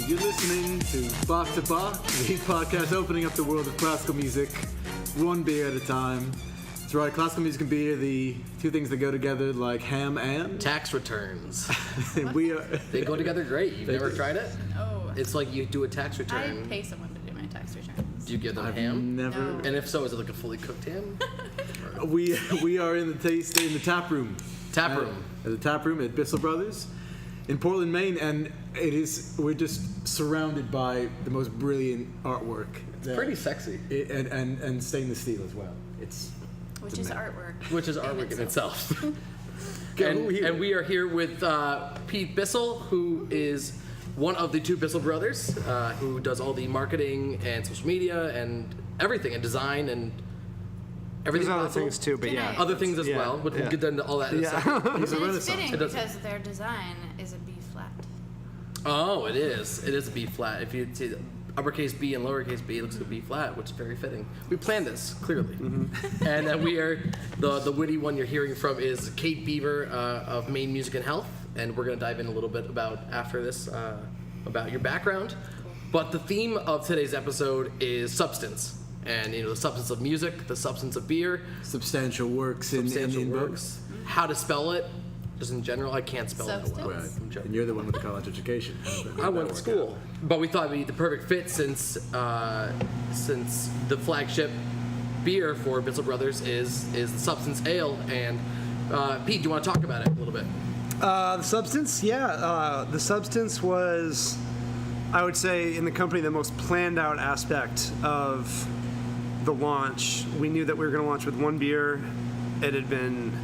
You're listening to Bach-to-Bock, the podcast opening up the world of classical music, one beer at a time. That's right, classical music and beer, the two things that go together like ham and... tax returns. They go together great. You've never tried it? No. It's like you do a tax return. I pay someone to do my tax returns. Do you give them I've ham? never... No. And if so, is it like a fully cooked ham? We are in the tap room. At the tap room at Bissell Brothers in Portland, Maine, and we're just surrounded by the most brilliant artwork. It's pretty sexy. And stainless steel as well. Which is artwork. Which is artwork in itself. Okay, and we are here with Pete Bissell, who is one of the two Bissell brothers, who does all the marketing and social media and everything, and design and everything. There's other things too, but yeah. Other things as well. We'll get into all that in a second. He's a It's renaissance. fitting because their design is a B flat. Oh, it is. It is a B flat. If you see the uppercase B and lowercase b, it looks like a B flat, which is very fitting. We planned this, clearly. Mm-hmm. And then we are, the witty one you're hearing from is Kate Beever of Maine Music and Health. And we're going to dive in a little bit after this, about your background. But the theme of today's episode is substance. And, the substance of music, the substance of beer. Substantial works in works. How to spell it. Just in general, I can't spell it well. Right. And you're the one with the college education. I went to school, but we thought it'd be the perfect fit since the flagship beer for Bissell Brothers is the Substance Ale. And Pete, do you want to talk about it a little bit? The Substance, yeah. The Substance was, I would say, in the company, the most planned out aspect of the launch. We knew that we were going to launch with one beer. It had been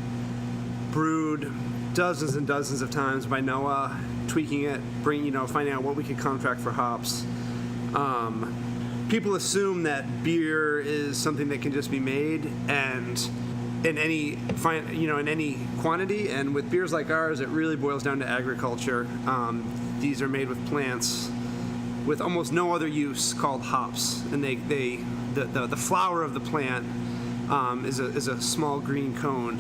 brewed dozens and dozens of times by Noah, tweaking it, finding out what we could contract for hops. People assume that beer is something that can just be made and in any quantity. And with beers like ours, it really boils down to agriculture. These are made with plants with almost no other use called hops, and the flower of the plant is a small green cone,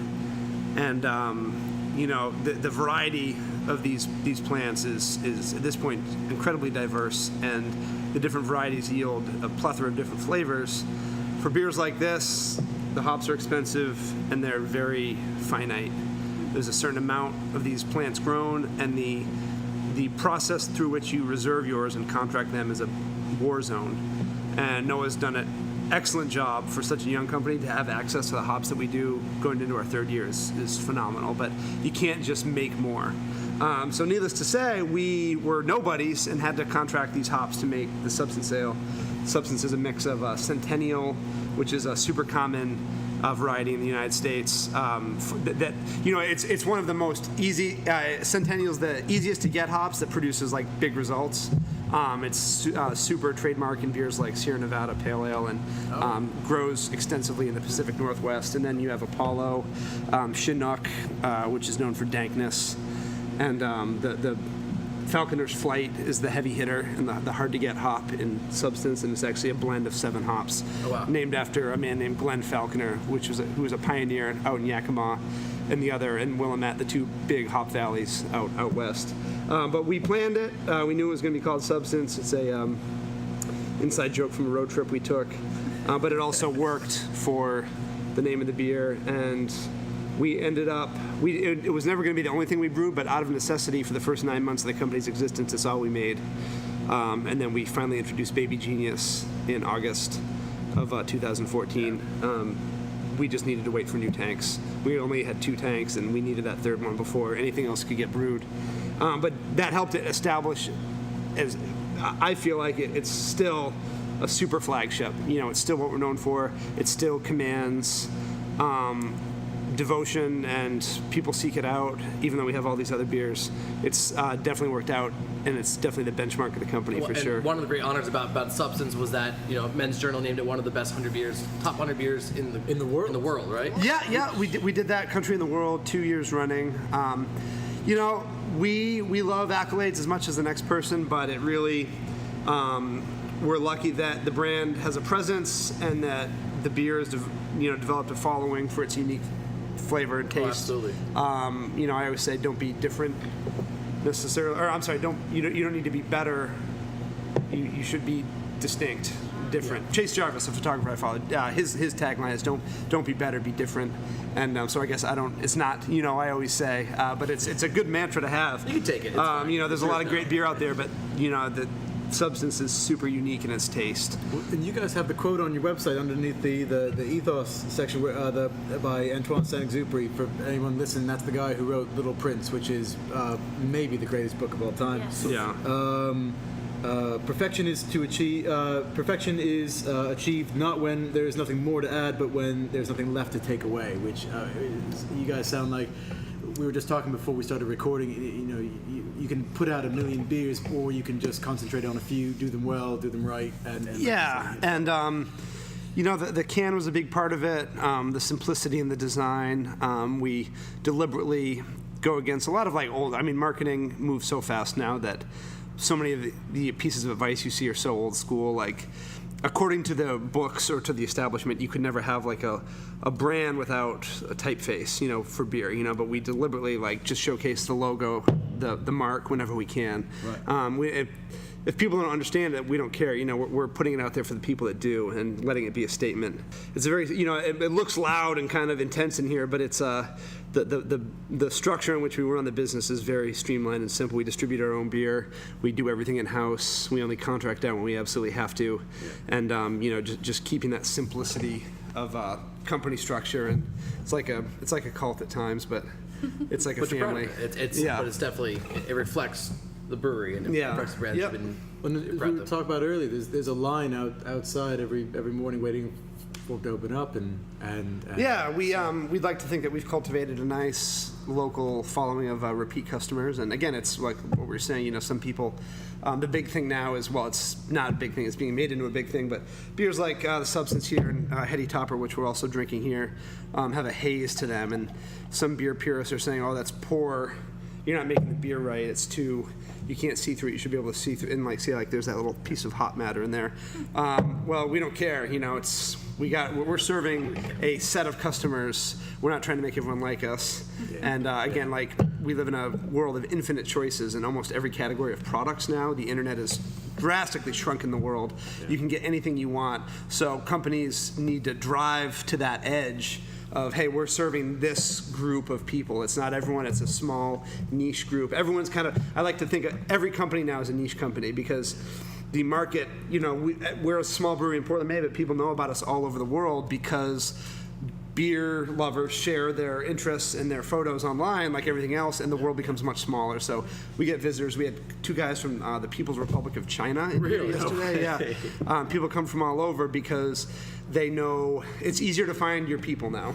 and the variety of these plants is at this point incredibly diverse, and the different varieties yield a plethora of different flavors. For beers like this, the hops are expensive and they're very finite. There's a certain amount of these plants grown, and the process through which you reserve yours and contract them is a war zone. And Noah's done an excellent job for such a young company to have access to the hops that we do going into our third year is phenomenal, but you can't just make more. So needless to say, we were nobodies and had to contract these hops to make the Substance Ale. Substance is a mix of Centennial, which is a super common variety in the United States. It's one of the most easy, Centennial's the easiest to get hops that produces like big results. It's super trademark in beers like Sierra Nevada Pale Ale, and grows extensively in the Pacific Northwest. And then you have Apollo, Chinook, which is known for dankness, and the Falconer's Flight is the heavy hitter and the hard-to-get hop in Substance, and it's actually a blend of 7 hops, named after a man named Glenn Falconer, who was a pioneer out in Yakima, and Willamette, the two big hop valleys out west. But we planned it. We knew it was going to be called Substance. It's a inside joke from a road trip we took, but it also worked for the name of the beer, and we ended up, it was never going to be the only thing we brewed, but out of necessity for the first 9 months of the company's existence, it's all we made. And then we finally introduced Baby Genius in August of 2014. We just needed to wait for new tanks. We only had 2 tanks, and we needed that third one before anything else could get brewed. But that helped it establish, as I feel like it's still a super flagship. It's still what we're known for. It still commands devotion, and people seek it out, even though we have all these other beers. It's definitely worked out, and it's definitely the benchmark of the company for sure. One of the great honors about Substance was that Men's Journal named it one of the best 100 beers, top 100 beers in the world, right? Yeah, we did that, Country in the World, 2 years running. We love accolades as much as the next person, but it really we're lucky that the brand has a presence and that the beer has developed a following for its unique flavor and taste. Absolutely. I always say don't be different necessarily, or I'm sorry, you don't need to be better. You should be distinct, different. Yeah. Chase Jarvis, a photographer I followed, his tagline is don't be better, be different. And so I guess it's not, I always say, but it's a good mantra to have. You can take it. There's a lot of great beer out there, but the Substance is super unique in its taste. And you guys have the quote on your website underneath the ethos section by Antoine Saint-Exupéry. For anyone listening, that's the guy who wrote Little Prince, which is maybe the greatest book of all time. Yes. Yeah. Perfection is achieved not when there is nothing more to add, but when there's nothing left to take away. Which you guys sound like. We were just talking before we started recording. You can put out 1 million beers, or you can just concentrate on a few, do them well, do them right, and the can was a big part of it. The simplicity in the design. We deliberately go against a lot of marketing moves so fast now that so many of the pieces of advice you see are so old school. Like, according to the books or to the establishment, you could never have a brand without a typeface, for beer, but we deliberately just showcase the logo, the mark whenever we can. Right. If people don't understand it, we don't care. We're putting it out there for the people that do and letting it be a statement. It's a very, it looks loud and kind of intense in here, but it's the structure in which we run the business is very streamlined and simple. We distribute our own beer. We do everything in-house. We only contract out when we absolutely have to. Yeah. And, just keeping that simplicity of company structure. And it's like a cult at times, but it's like a family. But it's definitely, it reflects the brewery and it reflects the brand. Yep. We were talking about earlier, there's a line outside every morning waiting for it to open up, and we'd like to think that we've cultivated a nice local following of repeat customers. And again, it's like what we were saying, some people, the big thing now is, well, it's not a big thing, it's being made into a big thing, but beers like the Substance here and Heady Topper, which we're also drinking here, have a haze to them, and some beer purists are saying, oh, that's poor, you're not making the beer right, it's too, you can't see through it, you should be able to see through, and see there's that little piece of hot matter in there. Well, we don't care, we're serving a set of customers, we're not trying to make everyone like us. And again, we live in a world of infinite choices in almost every category of products now. The internet has drastically shrunken the world. You can get anything you want, so companies need to drive to that edge of, hey, we're serving this group of people. It's not everyone, it's a small niche group. Everyone's I like to think of every company now as a niche company, because the market, we're a small brewery in Portland, Maine, but people know about us all over the world because beer lovers share their interests and their photos online like everything else, and the world becomes much smaller. So we get visitors. We had 2 guys from the People's Republic of China in here yesterday. Yeah, people come from all over because they know it's easier to find your people now.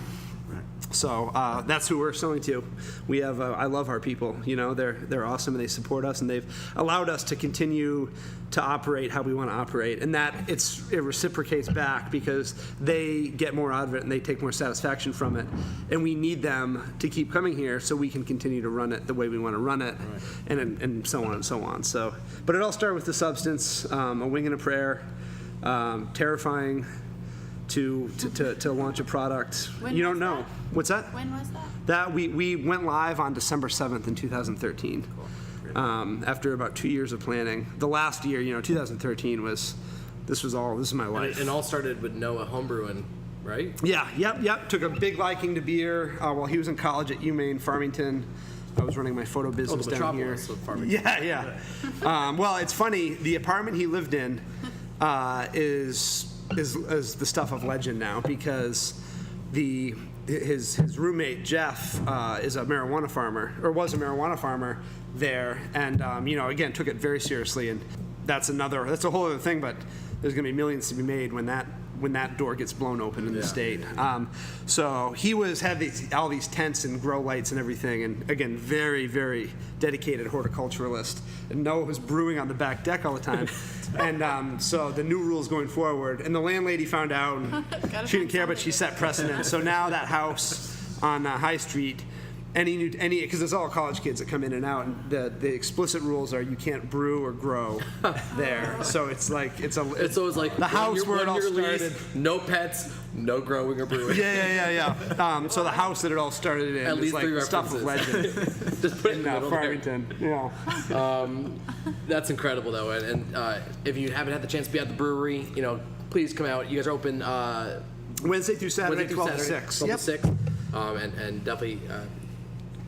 So that's who we're selling to. We have, I love our people. They're awesome, and they support us, and they've allowed us to continue to operate how we want to operate, and that it reciprocates back because they get more out of it and they take more satisfaction from it, and we need them to keep coming here so we can continue to run it the way we want to run it, and so on and so on. So, but it all started with the Substance, a wing and a prayer, terrifying. To launch a product. You don't know. What's that? When was that? That we went live on December 7th in 2013. Cool. After about 2 years of planning. The last year, 2013 this is my life. And it all started with Noah homebrewing, right? Yeah, yep. Took a big liking to beer while he was in college at UMaine, Farmington. I was running my photo business down here. Of Farmington. Yeah. Well, it's funny. The apartment he lived in is the stuff of legend now, because his roommate Jeff is a marijuana farmer, or was a marijuana farmer there, and again took it very seriously, and that's a whole other thing. But there's going to be millions to be made when that door gets blown open in the state. So he had all these tents and grow lights and everything, and again, very, very dedicated horticulturalist. And Noah was brewing on the back deck all the time. And so the new rules going forward, and the landlady found out, and she didn't care, but she set precedent. So now that house on High Street any because it's all college kids that come in and out, and the explicit rules are you can't brew or grow there. So it's like it's always like the house where it all started. No pets, no growing or brewing. Yeah. So the house that it all started in At is least like 3 stuff of legend. Just put it in the middle there. Farmington. Yeah. That's incredible, though. And if you haven't had the chance to be at the brewery, please come out. You guys are open Wednesday through Saturday, 12 to 6. 12 to 6. And definitely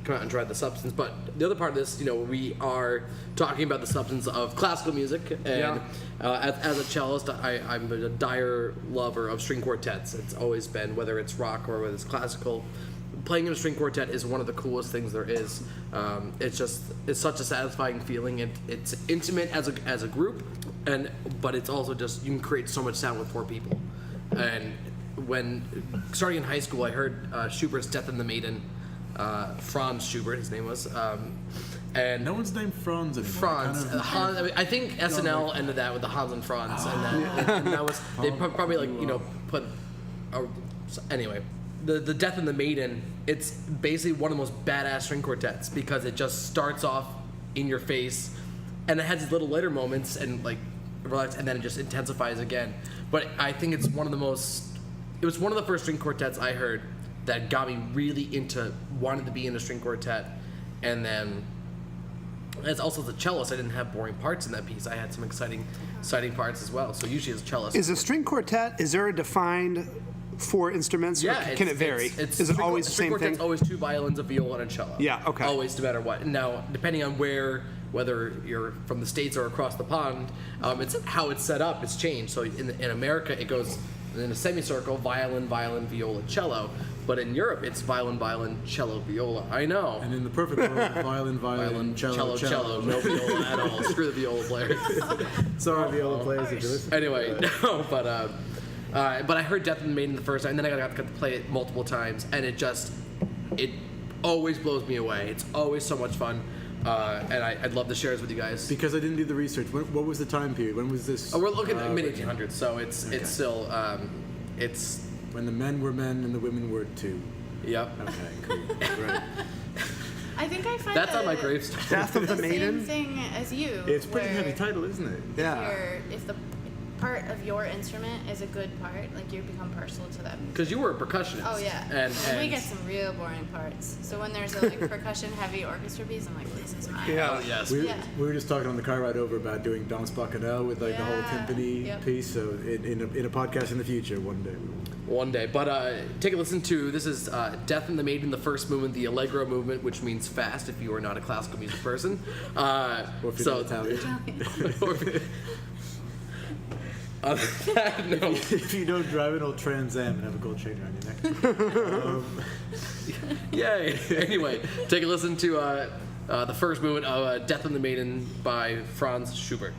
come out and try the substance. But the other part of this, we are talking about the substance of classical music. And as a cellist, I'm a dire lover of string quartets. It's always been, whether it's rock or whether it's classical. Playing in a string quartet is one of the coolest things there is. It's such a satisfying feeling. It's intimate as a group, but it's also just, you can create so much sound with 4 people. And when starting in high school, I heard Schubert's Death and the Maiden. Franz Schubert, his name was. And no one's named Franz anymore. Franz. I think SNL ended that with the Hans and Franz, and that was they probably put. Anyway, the Death and the Maiden. It's basically one of the most badass string quartets because it just starts off in your face, and it has these little later moments and relax, and then it just intensifies again. But I think it's one of the most. It was one of the first string quartets I heard that got me really into wanting to be in a string quartet, and then as also as a cellist, I didn't have boring parts in that piece. I had some exciting parts as well. So usually as a cellist, is a string quartet? Is there a defined 4 instruments? Yeah, or can it vary? Is it always the same thing? It's always 2 violins, a viola, and a cello. Yeah, okay. Always, no matter what. Now, depending on whether you're from the States or across the pond, it's how it's set up. It's changed. So in America, it goes in a semicircle: violin, viola, cello. But in Europe, it's violin, cello, viola. I know. And in the perfect world, violin, cello. No viola at all. Screw the viola players. Sorry, viola players, if you listen. Anyway, no, but I heard Death and the Maiden the first time, and then I got to play it multiple times, and it always blows me away. It's always so much fun, and I'd love to share this with you guys. Because I didn't do the research. What was the time period? When was this? Oh, we're looking at mid-1800s, so it's still it's. When the men were men and the women were too. Yep. Okay, cool. Right. I think I find That's on my gravestone. Death of the Maiden? Same thing as you. It's a pretty where heavy title, isn't it? Yeah. If the part of your instrument is a good part, you become partial to that music. Because you were a percussionist. Oh yeah. And we get some real boring parts. So when there's a percussion heavy orchestra piece, I'm like, this is mine. Yeah. Oh, yes. We were just talking on the car ride over about doing Danse Bacchanal with the whole timpani piece. So in a podcast in the future, one day we will. One day. But take a listen to, this is Death and the Maiden, the first movement, the Allegro movement, which means fast if you are not a classical music person. Or if you're not Italian. No. If you don't drive an old Trans Am and have a gold chain around your neck. Yay. Anyway, take a listen to the first movement of Death and the Maiden by Franz Schubert.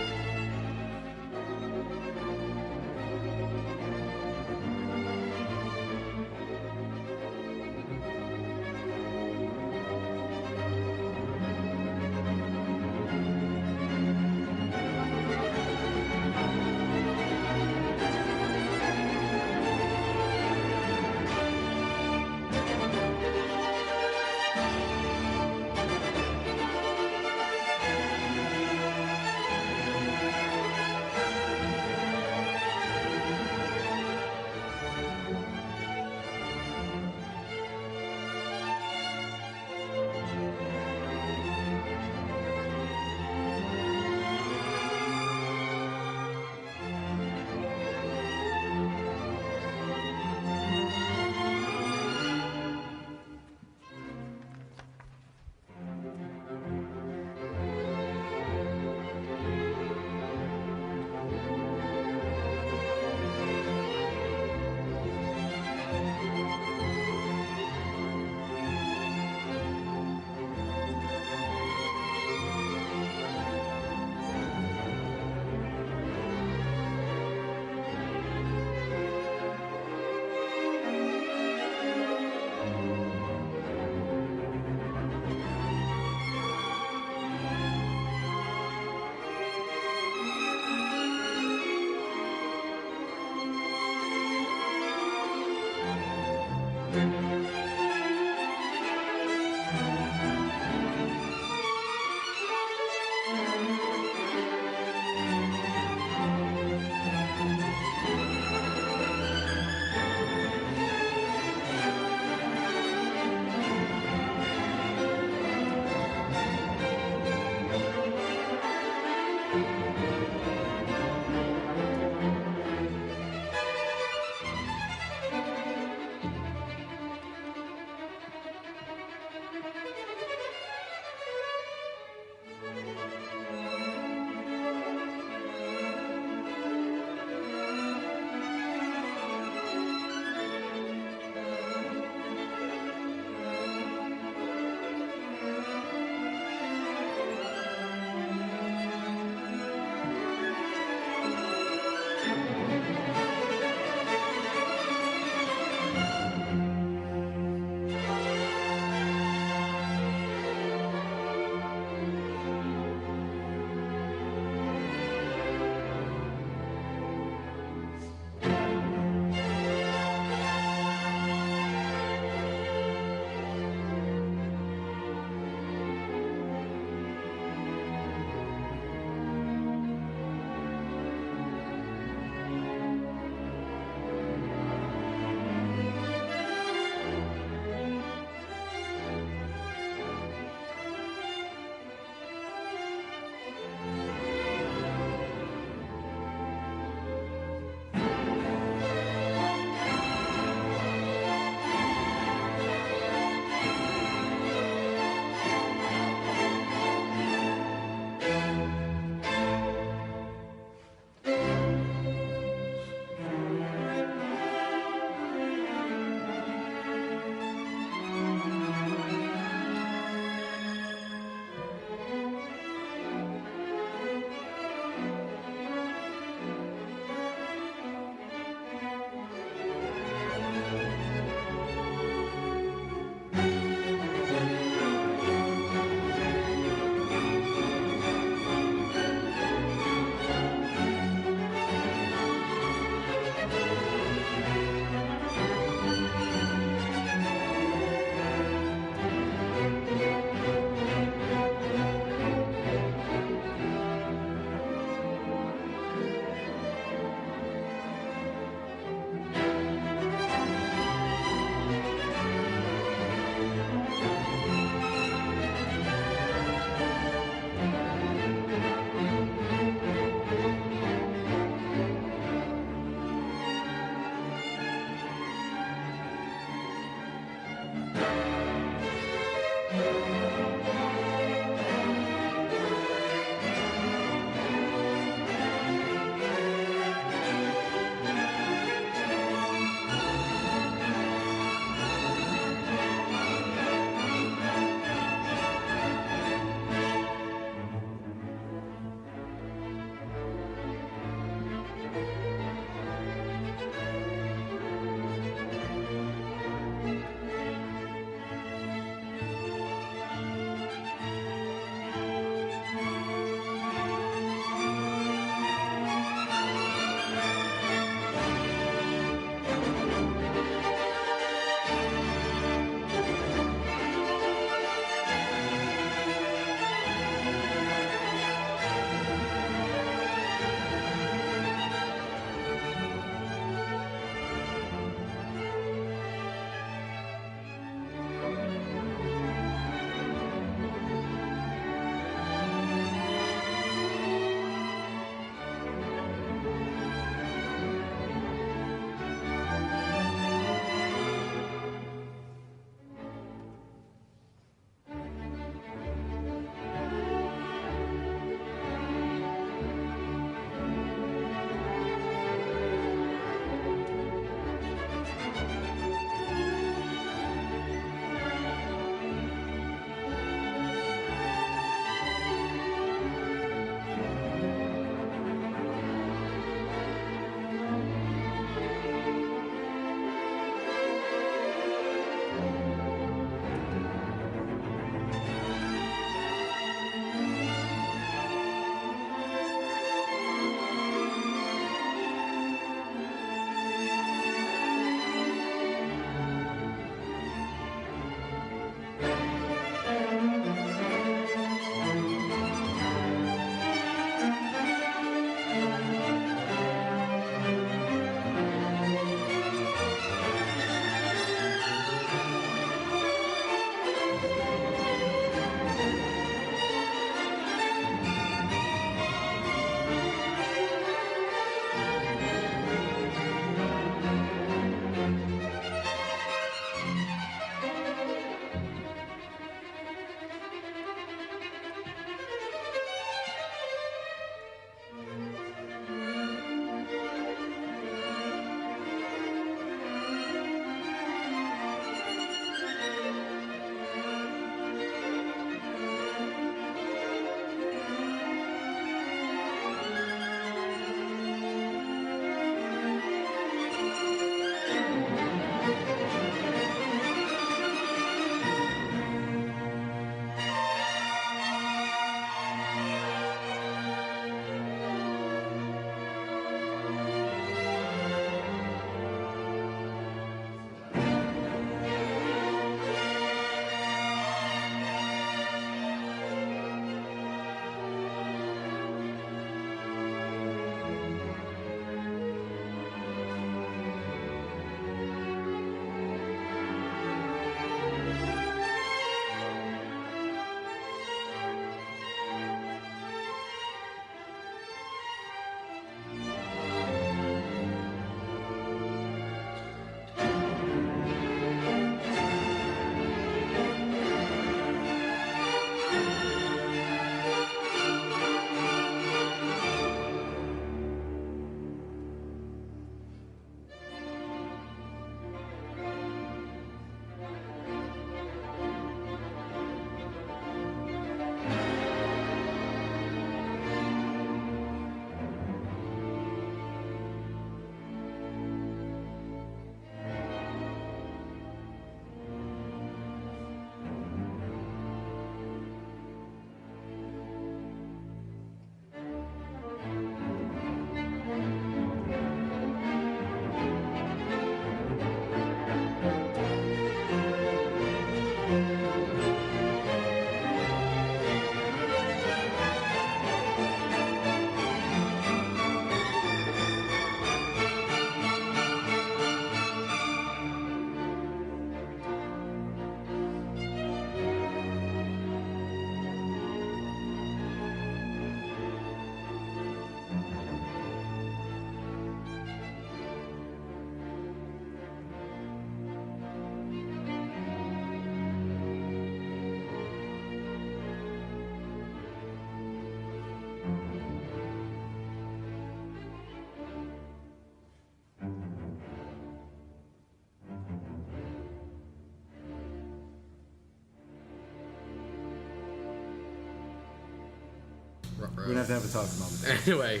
We're gonna have a talk moment. Anyway,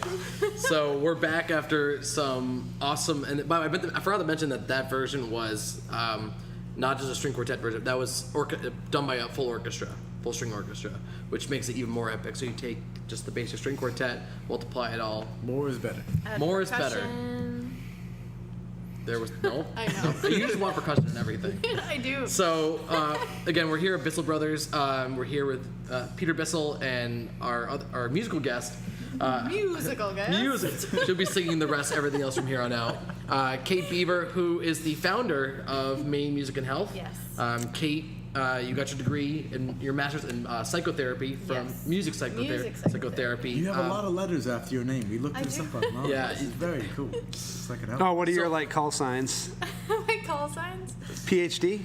so we're back after some awesome. And by the way, I forgot to mention that version was not just a string quartet version. That was done by a full string orchestra, which makes it even more epic. So you take just the basic string quartet, multiply it all. More is better. More is better. There was no. I know. No, you just want percussion and everything. I do. So again, we're here at Bissell Brothers. We're here with Peter Bissell and our musical guest. Musical guest. She'll be singing the rest, everything else from here on out. Kate Beever, who is the founder of Maine Music and Health. Yes. Kate, you got your degree in your master's in psychotherapy from Yes. music psychotherapy. You have a lot of letters after your name. We looked I this do. up online. Yeah. This is very cool. It's like an Oh, what are your like call signs? My call signs? PhD?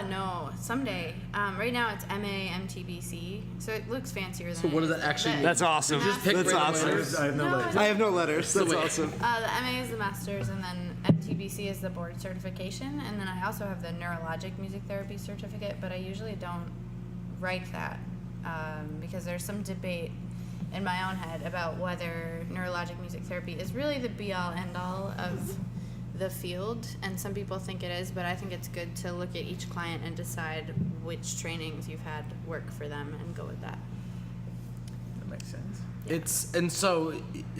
No, someday. Right now it's MA MTBC, so it looks fancier than. So what does that actually mean? That's awesome. Just pick That's random awesome. letters. I have no No, letters. I have no letters. That's wait. awesome. The MA is the master's, and then MTBC is the board certification, and then I also have the neurologic music therapy certificate, but I usually don't write that because there's some debate in my own head about whether neurologic music therapy is really the be-all, end-all of the field, and some people think it is, but I think it's good to look at each client and decide which trainings you've had work for them and go with that. That makes sense. So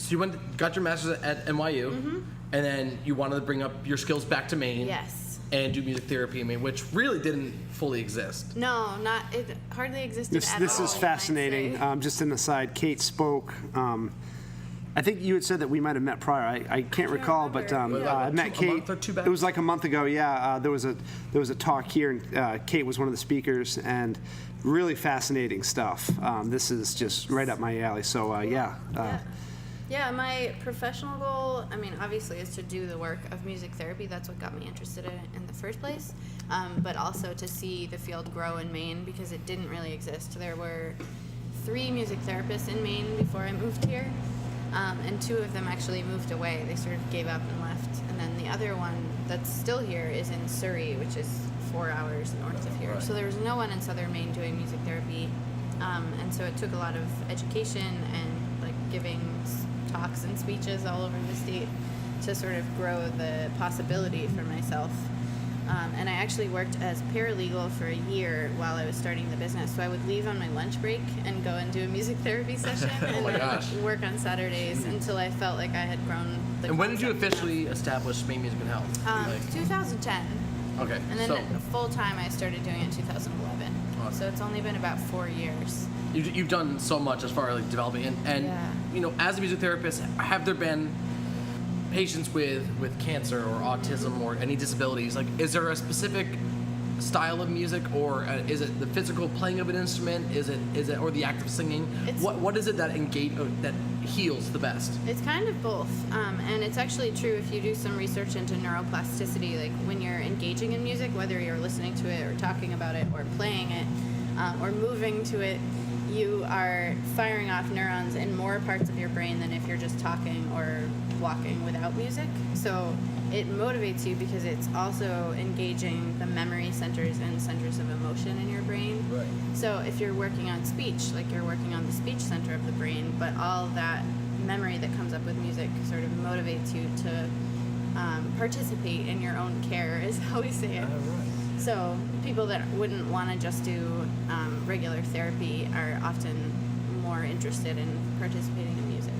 you got your master's at NYU, and then you wanted to bring up your skills back to Maine. Yes. And do music therapy in Maine, which really didn't fully exist. No, it hardly existed This at this all. is I'd fascinating. say. Just an aside, Kate spoke. I think you had said that we might have met prior. I can't recall, but remember. I met A Kate. month or two back? It was like a month ago. Yeah, there was a talk here, and Kate was one of the speakers, and really fascinating stuff. This is just right up my alley. So yeah. Yeah, my professional goal, I mean, obviously, is to do the work of music therapy. That's what got me interested in it in the first place. But also to see the field grow in Maine because it didn't really exist. There were 3 music therapists in Maine before I moved here, and 2 of them actually moved away. They sort of gave up and left. And then the other one that's still here is in Surrey, which is 4 hours north of here. Right. So there was no one in southern Maine doing music therapy. And so it took a lot of education and like giving talks and speeches all over the state to sort of grow the possibility for myself. And I actually worked as paralegal for a year while I was starting the business. So I would leave on my lunch break and go and do a music therapy session and my gosh. work on Saturdays until I felt like I had grown the And when did you concept officially establish Maine Music and Health? 2010. Okay. And then so full time I started doing it in 2011. Awesome. So it's only been about 4 years. you've done so much as far as like developing and Yeah. you know, as a music therapist, have there been patients with cancer or autism or any disabilities? Like, is there a specific style of music, or is it the physical playing of an instrument? Is it or the act of singing? What is it that that heals the best? It's kind of both, and it's actually true if you do some research into neuroplasticity. Like when you're engaging in music, whether you're listening to it or talking about it or playing it or moving to it, you are firing off neurons in more parts of your brain than if you're just talking or walking without music. So it motivates you because it's also engaging the memory centers and centers of emotion in your brain. Right. So if you're working on speech, like you're working on the speech center of the brain, but all that memory that comes up with music sort of motivates you to participate in your own care, is how we say it. So people that wouldn't want to just do regular therapy are often more interested in participating in music.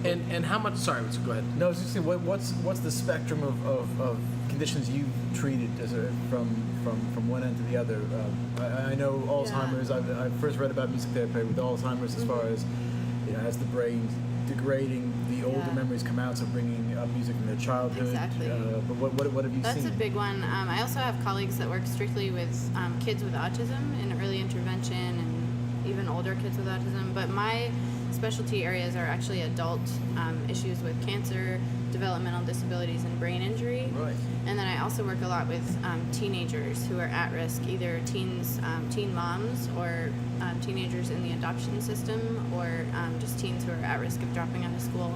And how much? Sorry, let's go ahead. No, I was just saying, what's the spectrum of conditions you've treated from one end to the other? I know Alzheimer's. I first read about music therapy with Alzheimer's as far as, you know, as the brain degrading, the older memories come out, so bringing music from their childhood. Exactly. But what have you That's seen? a big one. I also have colleagues that work strictly with kids with autism in early intervention and even older kids with autism. But my specialty areas are actually adult issues with cancer, developmental disabilities, and brain injury. Right. And then I also work a lot with teenagers who are at risk, either teen moms or teenagers in the adoption system, or just teens who are at risk of dropping out of school.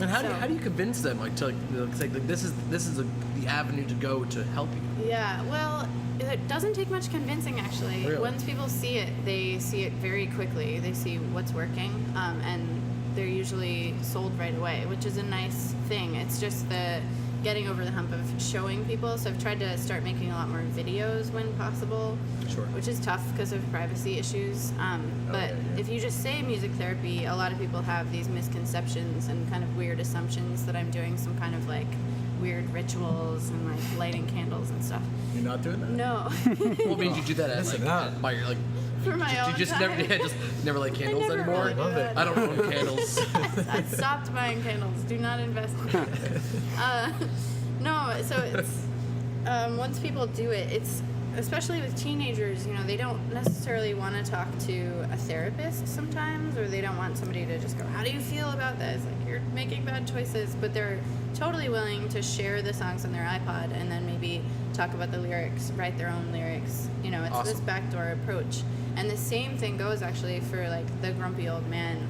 And how do you convince them like to say like this is the avenue to go to help you? Yeah, well, it doesn't take much convincing actually. Really? Once people see it, they see it very quickly. They see what's working, and they're usually sold right away, which is a nice thing. It's just the getting over the hump of showing people. So I've tried to start making a lot more videos when possible, Sure. which is tough because of privacy issues. But if you just say music therapy, a lot of people have these misconceptions and kind of weird assumptions that I'm doing some kind of like weird rituals and like lighting candles and stuff. You're not doing that? No. What made you do that at Listen like up. by your like? For my You own just time. never light candles never anymore. really do Love it. that. I don't own candles. I stopped buying candles. Do not invest in it. No, so it's once people do it, it's especially with teenagers. You know, they don't necessarily want to talk to a therapist sometimes, or they don't want somebody to just go, "How do you feel about this? Like you're making bad choices." But they're totally willing to share the songs on their iPod and then maybe talk about the lyrics, write their own lyrics. You know, it's this Awesome. backdoor approach. And the same thing goes actually for like the grumpy old man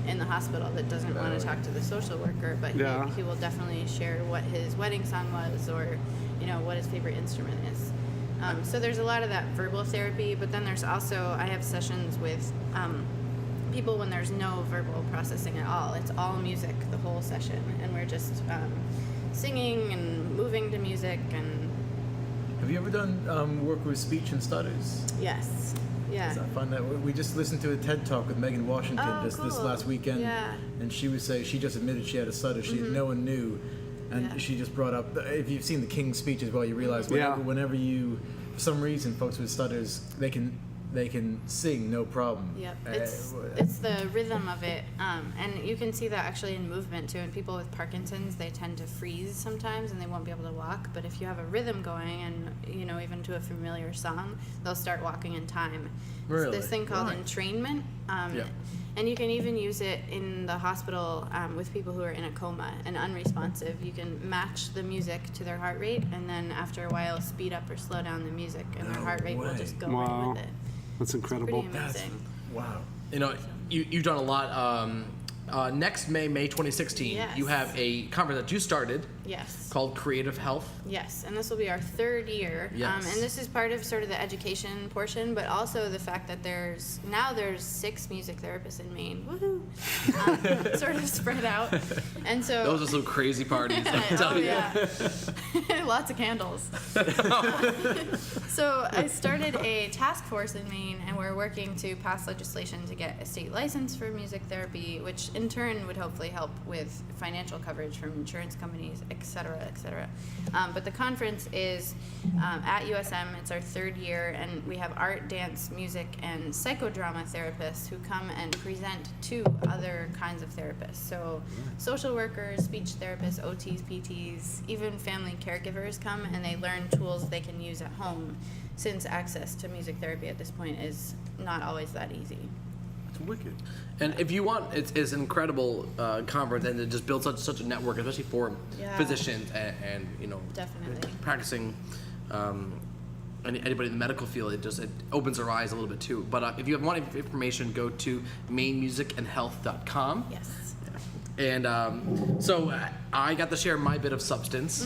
in the hospital that doesn't want to talk to the social worker, but Yeah. he will definitely share what his wedding song was, or you know what his favorite instrument is. So there's a lot of that verbal therapy, but then there's also I have sessions with people when there's no verbal processing at all. It's all music the whole session, and we're just singing and moving to music. And Have you ever done work with speech and stutters? yes, yeah. I find that we just listened to a TED Talk with Megan Washington Oh, this cool. last weekend, Yeah. and she was saying she just admitted she had a stutter. No one knew, and Yeah. she just brought up if you've seen the King's Speech as well, you realize whenever you, for some reason, folks with stutters they can sing no problem. Yep, it's the rhythm of it, and you can see that actually in movement too. And people with Parkinson's, they tend to freeze sometimes, and they won't be able to walk. But if you have a rhythm going, and you know, even to a familiar song, they'll start walking in time. Really? It's this thing called Right. entrainment, Yeah. and you can even use it in the hospital with people who are in a coma and unresponsive. You can match the music to their heart rate, and then after a while, speed up or slow down the music, and their No heart rate will way. just go Wow. right with it. That's incredible. Pretty amazing. Wow. You know, you've done a lot. Next May 2016, Yes. you have a conference that you started Yes. called Creative Health. Yes, and this will be our third year. Yes. And this is part of sort of the education portion, but also the fact that there's 6 music therapists in Maine. Woohoo! Sort of spread out. And so Those are some crazy parties. I'm telling oh you. yeah, lots of candles. So I started a task force in Maine, and we're working to pass legislation to get a state license for music therapy, which in turn would hopefully help with financial coverage from insurance companies, et cetera, et cetera. But the conference is at USM. It's our third year, and we have art, dance, music, and psychodrama therapists who come and present to other kinds of therapists. So social workers, speech therapists, OTs, PTs, even family caregivers come, and they learn tools they can use at home, since access to music therapy at this point is not always that easy. It's wicked. And if you want, it's an incredible conference, and it just builds such a network, especially for Yeah. physicians and you know, Definitely. practicing. Anybody in the medical field, it opens their eyes a little bit too. But if you have more information, go to mainmusicandhealth.com. Yes. And so I got to share my bit of substance.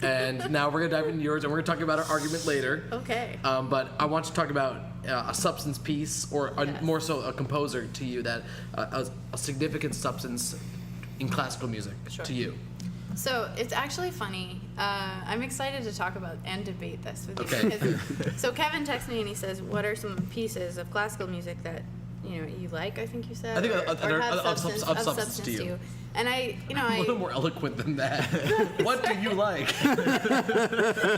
And now we're going to dive into yours, and we're going to talk about our argument later. Okay. But I want to talk about a substance piece, or Yes. more so a composer to you, that a significant substance in classical music Sure. to you. So it's actually funny. I'm excited to talk about and debate this with you. Okay. Because- so Kevin texts me and he says, "What are some pieces of classical music that you like?" I think you said. I think or have of substance to you. And I, A little more eloquent than that. What do you like?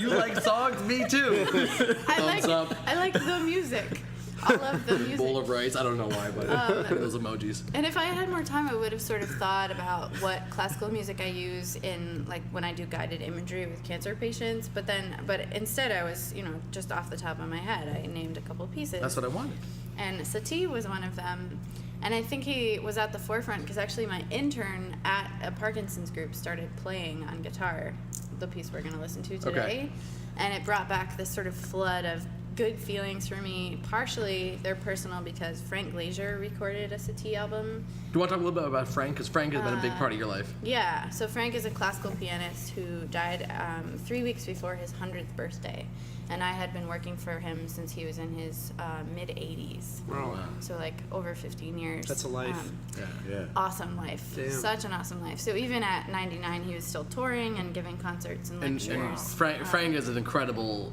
You like songs? Me too. Thumbs up. I like the music. I love the music. Bowl of rice. I don't know why, but those emojis. And if I had more time, I would have sort of thought about what classical music I use in, like, when I do guided imagery with cancer patients. But instead, I was, just off the top of my head, I named a couple pieces. That's what I wanted. And Satie was one of them. And I think he was at the forefront because actually my intern at a Parkinson's group started playing on guitar the piece we're going to listen to today. Okay. And it brought back this sort of flood of good feelings for me. Partially, they're personal because Frank Glazier recorded a Satie album. Do you want to talk a little bit about Frank? Because Frank has been a big part of your life. Yeah, so Frank is a classical pianist who died 3 weeks before his 100th birthday. And I had been working for him since he was in his mid-80s. Wow. So like over 15 years. That's a life. Yeah. Awesome life. Damn. Such an awesome life. So even at 99, he was still touring and giving concerts and lectures. And Frank is an incredible,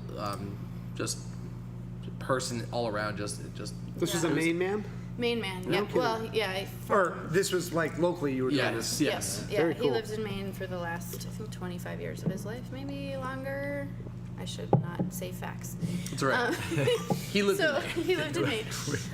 just person all around. Just. This was a Maine man? Maine man. Yeah. kidding. Well, yeah. Or this was like locally you were doing Yes. this? Yes. Yeah. Very He cool. lives in Maine for the last, I think, 25 years of his life, maybe longer. I should not say facts. That's right. He lived in Maine. He lived in Maine.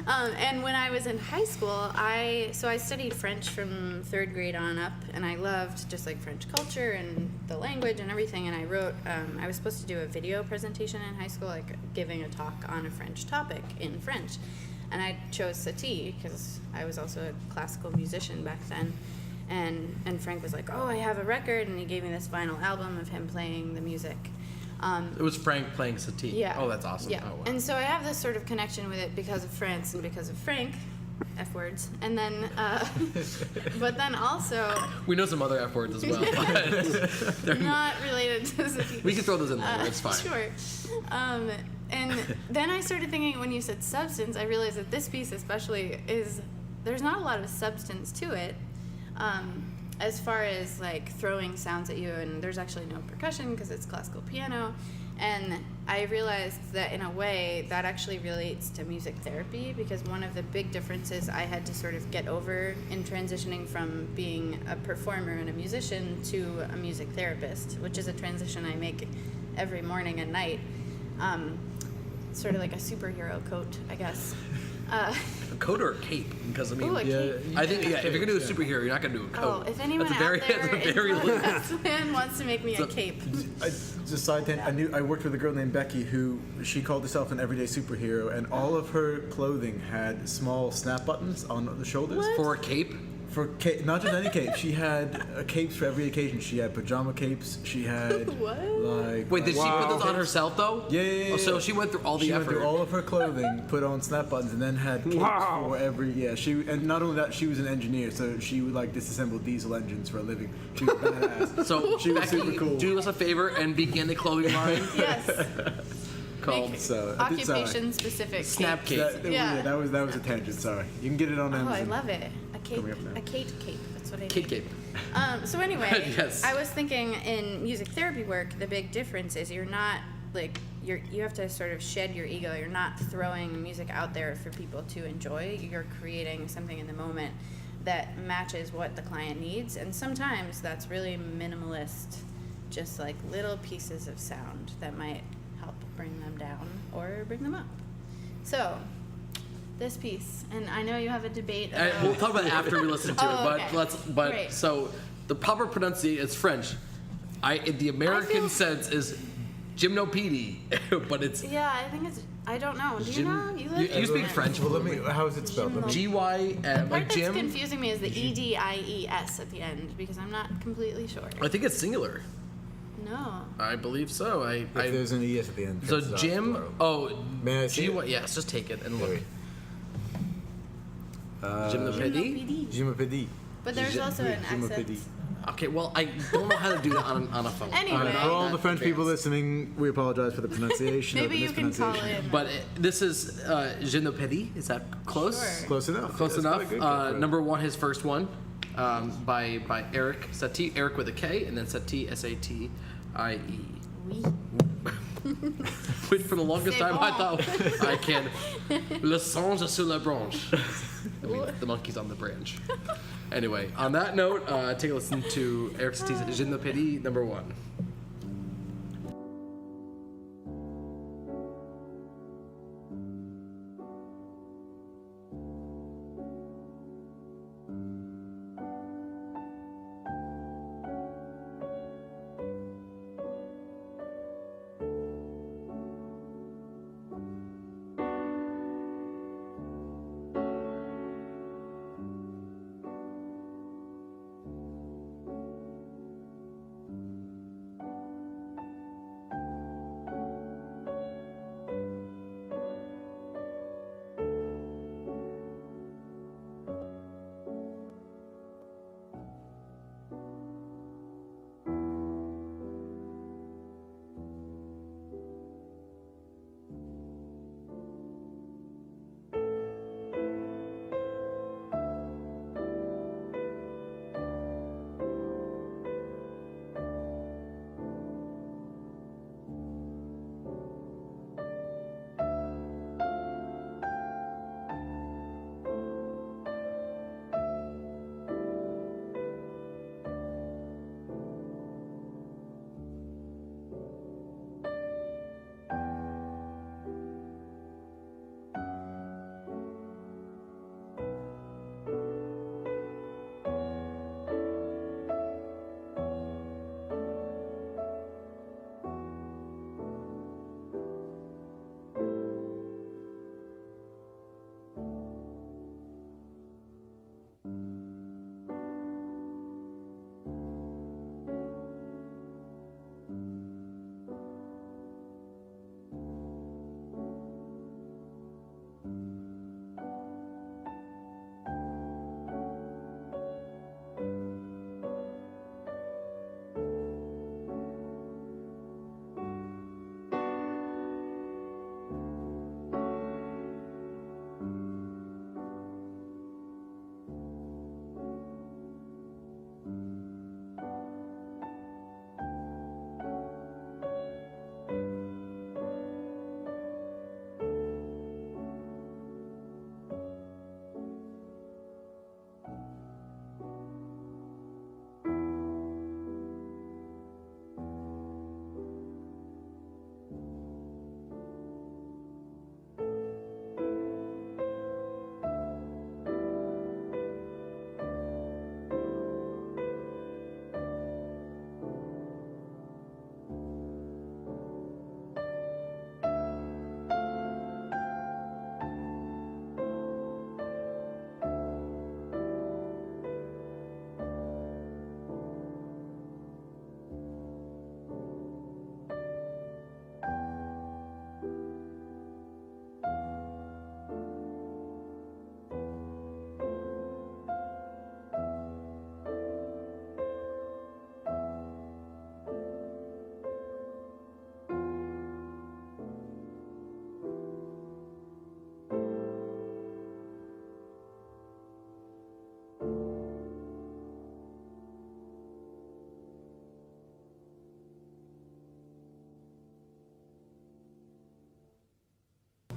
And when I was in high school, I studied French from 3rd grade on up, and I loved just like French culture and the language and everything. And I wrote, I was supposed to do a video presentation in high school, like giving a talk on a French topic in French. And I chose Satie because I was also a classical musician back then. And Frank was like, oh, I have a record, and he gave me this vinyl album of him playing the music. It was Frank playing Satie. Yeah. Oh, that's awesome. Yeah. Oh, wow. And so I have this sort of connection with it because of France and because of Frank, F words. And then, but then also. We know some other F words as well. But they're Not related to Satie. we can throw those in there. It's fine. Sure. And then I started thinking when you said substance, I realized that this piece especially there's not a lot of substance to it. As far as like throwing sounds at you, and there's actually no percussion because it's classical piano. And I realized that in a way that actually relates to music therapy, because one of the big differences I had to sort of get over in transitioning from being a performer and a musician to a music therapist, which is a transition I make every morning and night. Sort of like a superhero coat, I guess. A coat or a cape? Because I mean, Ooh, a cape. I think if you're gonna do a superhero, you're not gonna do a Oh, coat. if anyone that's a very, out there that's a very in little- Westland wants to make me a cape. Just side tangent, I worked with a girl named Becky who she called herself an everyday superhero, and all of her clothing had small snap buttons on the shoulders. for a cape. For not just any cape, she had capes for every occasion. She had pajama capes. She had What? like. Wait, did she Wow. put those on herself though? Yeah. Oh, so she went through all the She went effort. through all of her clothing, put on snap buttons, and then had capes Wow. for every. Yeah, and not only that, she was an engineer, so she would like disassemble diesel engines for a living. She was badass. So She was Becky, super cool. do us a favor and begin a clothing line Yes. called Make So, I did- sorry. occupation specific. Snap cape. Cape. Yeah. That was a tangent. Sorry, you can get it on Oh, Amazon. I love it. A cape. Coming up now. A Kate cape. That's what I Kid need. cape. So anyway, Yes. I was thinking in music therapy work, the big difference is you're not like you have to sort of shed your ego. You're not throwing music out there for people to enjoy. You're creating something in the moment that matches what the client needs, and sometimes that's really minimalist, just like little pieces of sound that might help bring them down or bring them up. So this piece, and I know you have a debate about We'll talk about it after we listen to Oh, it, but okay. Great. so the proper pronunciation is French. The American feel- sense is gymnopedie, but it's Yeah, I think it's. I don't know. Do you know? You, live you in speak France. French. Well, how is it spelled? Let me- GY The and part like that's gym. confusing me is the EDIES at the end because I'm not completely sure. I think it's singular. No. I believe so. If there's an ES at the end. So it's gym. plural. Oh, May I see GY. it? Yes, just take it and look. Wait. Gymnopedie. Gymnopédie. But there's also an accent. Gymnopédie. Okay, well, I don't know how to do that on a phone. Anyway. I'm For not all that the French people advanced. listening, we apologize for the pronunciation. Maybe or you the can call mispronunciation. in. But this is Gymnopédie. Is that close? Sure. Close enough. Close That's enough. quite good. Number one, his first one, by Eric Satie, Eric with a K, and then Satie SATIE. Oui. Which for the longest C'est time I bon. thought I can. Le singe sur la branche. I mean, the monkey's on the branch. Anyway, on that note, take a listen to Eric Satie's Gymnopédie number one.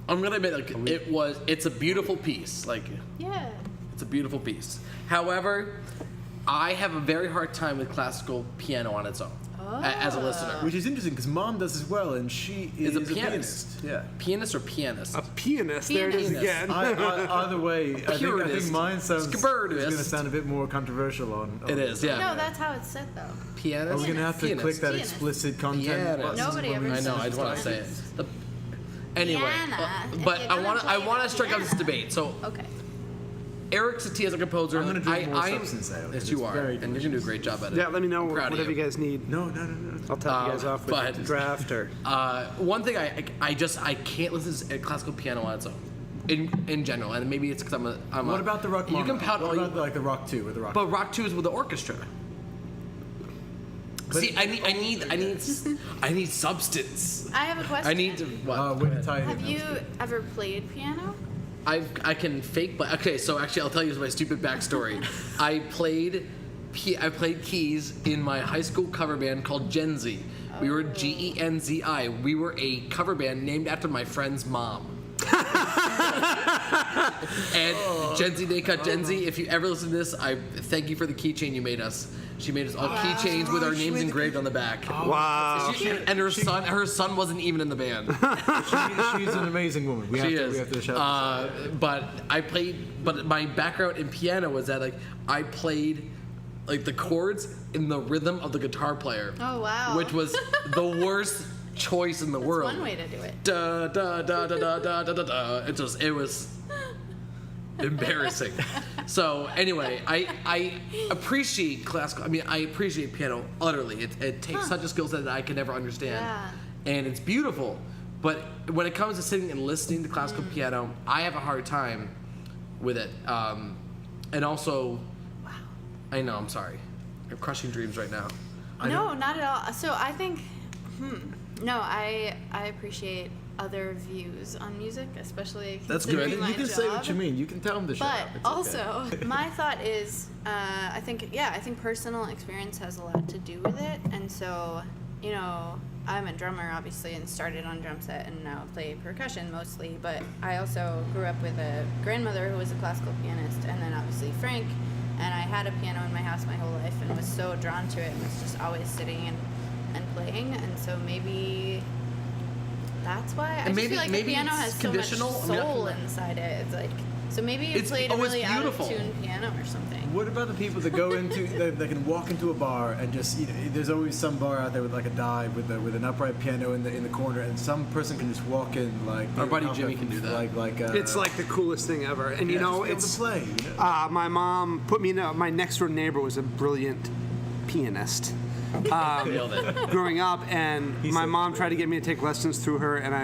I'm gonna admit, like, it's a beautiful piece. Like, Yeah. it's a beautiful piece. However, I have a very hard time with classical piano on its own as a listener. Which is interesting because Mom does as well, and she is a a pianist. Yeah. Pianist or pianist? A pianist. There it is Pianist. again. Either way, I Purist. think mine sounds is Scabirdist. going to sound a bit more controversial on. It is, yeah. No, that's how it's said though. Pianist. Are we going to have to Pianist. click that Pianist. explicit content Pianist. button? Nobody when we ever I know. say I just want to say it. Pianist. Anyway, Piano. but If I you're want gonna to play strike out piano. this debate. So Okay. Eric Satie as a composer. I'm gonna drink more I'm- Substance Ale, Yes, 'cause you it's are, very and you're gonna do a great job at it. Yeah, let me know I'm proud of whatever you guys need. No. I'll top you guys off with but- the draft or. One thing I can't listen to classical piano on its own, in general, and maybe it's because I'm What about the rock? You can pout all What you, about like the rock 2 or the rock? but rock 2 is with the orchestra. See, I need substance. I have a question. I need to. What? When tie Have you ever played piano? I can fake, but okay. So actually, I'll tell you my stupid backstory. I played keys in my high school cover band called Gen Z. We were GENZI. We were a cover band named after my friend's mom. And Gen Z Day Cut Gen Z. If you ever listen to this, I thank you for the keychain you made us. She made us all keychains with our names engraved on the back. Wow. And her son wasn't even in the band. She's an amazing woman. We have to shout this out. But my background in piano was that like I played like the chords in the rhythm of the guitar player. Oh wow. Which was the worst choice in the That's world. one way to do it. Da da da da da da da da da. It was embarrassing. So anyway, I appreciate classical. I mean, I appreciate piano utterly. It takes such a skill set that I can never understand, and it's beautiful. But when it comes to sitting and listening to classical piano, I have a hard time with it. And also, I know. I'm sorry. I'm crushing dreams right now. No, not at all. So I think, no, I appreciate other views on music, especially That's considering good. my You can job. say what you mean. You can tell them to shut But up. It's okay. also, my thought is, I think personal experience has a lot to do with it. And so, you know, I'm a drummer, obviously, and started on drum set and now play percussion mostly. But I also grew up with a grandmother who was a classical pianist, and then obviously Frank. And I had a piano in my house my whole life and was so drawn to it and was just always sitting and playing. And so maybe that's why I just feel like the piano has so much soul inside it. It's like, so maybe you played a really out of tune piano or something. What about the people that go into that can walk into a bar and just there's always some bar out there with like a dive with an upright piano in the corner, and some person can just walk in like Our buddy Jimmy can do that. It's like the coolest thing ever, and you know, it's it's to play. You know? my mom put me in. My next door neighbor was a brilliant pianist. Nailed it. Growing up, and my mom tried to get me to take lessons through her, and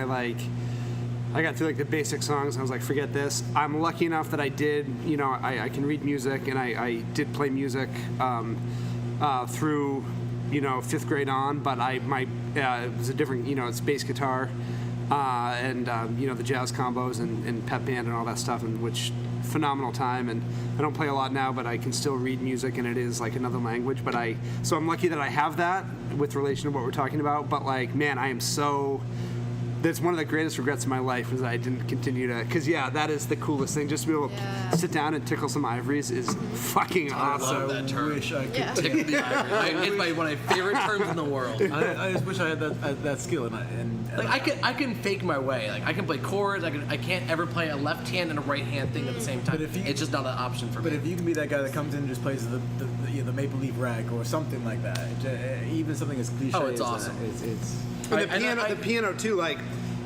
I got through like the basic songs, and I was like, forget this. I'm lucky enough that I did, you know, I can read music, and I did play music through, you know, 5th grade on, but it was a different, you know, it's bass guitar, and you know, the jazz combos and pep band and all that stuff, and which phenomenal time. And I don't play a lot now, but I can still read music, and it is like another language. So I'm lucky that I have that with relation to what we're talking about. But like, man, I am so. That's one of the greatest regrets of my life was that I didn't continue to. Because that is the coolest thing. Just to be able to sit down and tickle some ivories is fucking awesome. I love that term. I wish I could. Yeah. Tickle the ivory. It's one of my favorite terms in the world. I just wish I had that skill, I can fake my way. Like I can play chords. I can't ever play a left hand and a right hand thing at the same time. It's just not an option for me. But if you can be that guy that comes in and just plays the Maple Leaf Rag or something like that, even something as cliche. Oh, it's as awesome. It's And the piano too, like,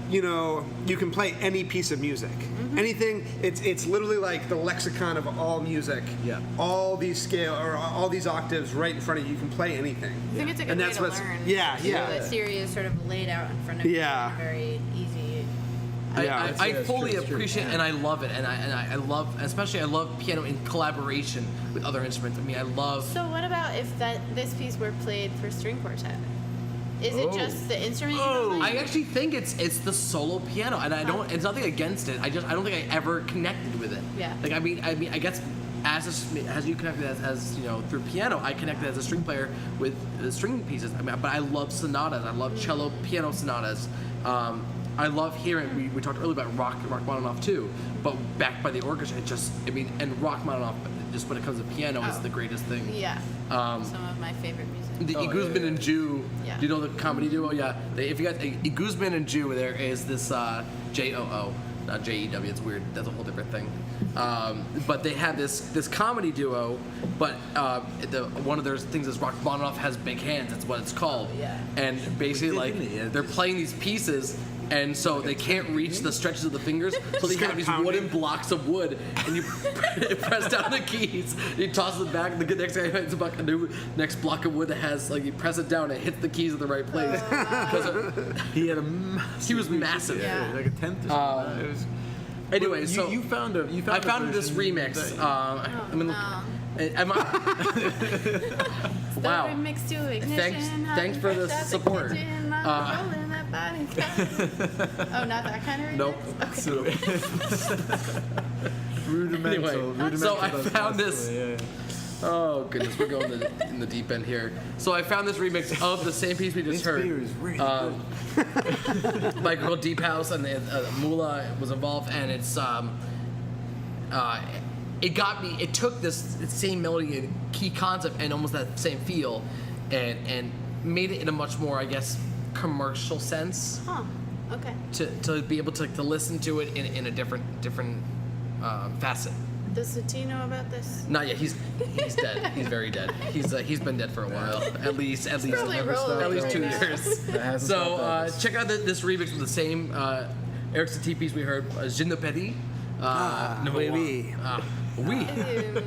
you know, you can play any piece of music. Anything. It's literally like the lexicon of all music. Yeah. All these scale or all these octaves right in front of you. You can play anything. I think it's a good And way that's to what's- learn. yeah, So yeah. that theory is sort of laid out in front of you in a very easy. I it's fully true, it's true. appreciate and I love it, and I love, especially I love piano in collaboration with other instruments. I mean, I love. So what about if this piece were played for string quartet? Is it just the instrument? You don't like? I actually think it's the solo piano, and I don't. It's nothing against it. I don't think I ever connected with it. Yeah. Like I mean, I guess as you connected as you know through piano, I connected as a string player with the string pieces. I mean, but I love sonatas. I love cello piano sonatas. I love hearing. We talked earlier about Rachmaninoff too, but backed by the orchestra. And Rachmaninoff, just when it comes to piano, is the greatest thing. Yeah. Some of my favorite music. The Iguzman and Jew. Yeah. Do you know the comedy duo? Yeah. If you got Iguzman and Jew, there is this J-O-O, not J-E-W. It's weird. That's a whole different thing. But they have this comedy duo. But one of their things is Rachmaninoff has big hands. That's what it's called. Yeah. And basically, they're playing these pieces. And so they can't reach the stretches of the fingers, so they have these wooden blocks of wood, and you press down the keys, you toss it back, the next guy hits a new next block of wood that has, like, you press it down, and it hits the keys at the right place. He had a massive. He was massive. Yeah. Like a tenth or something. It was, Anyway, you, so you found I found this remix. Wow. Remix to ignition. Thanks for the support. Oh, not that kind of remix? Nope. Okay. rudimental. So I found this. Yeah. Oh goodness, we're going in the deep end here. So I found this remix of the same piece we just heard. Beer is really good. By a girl Deep House, and Mula was involved, and it's it got me. It took this same melody and key concept and almost that same feel, and made it in a much more, I guess, commercial sense. Huh. Okay. To be able to listen to it in a different facet. Does Sati know about this? Not yet. He's dead. He's very dead. He's been dead for a while. At least probably rolling at least right 2 now. years. So check out this remix of the same Eric Satie piece we heard, Je ne Paris. Oui, oui. Oui. Ew.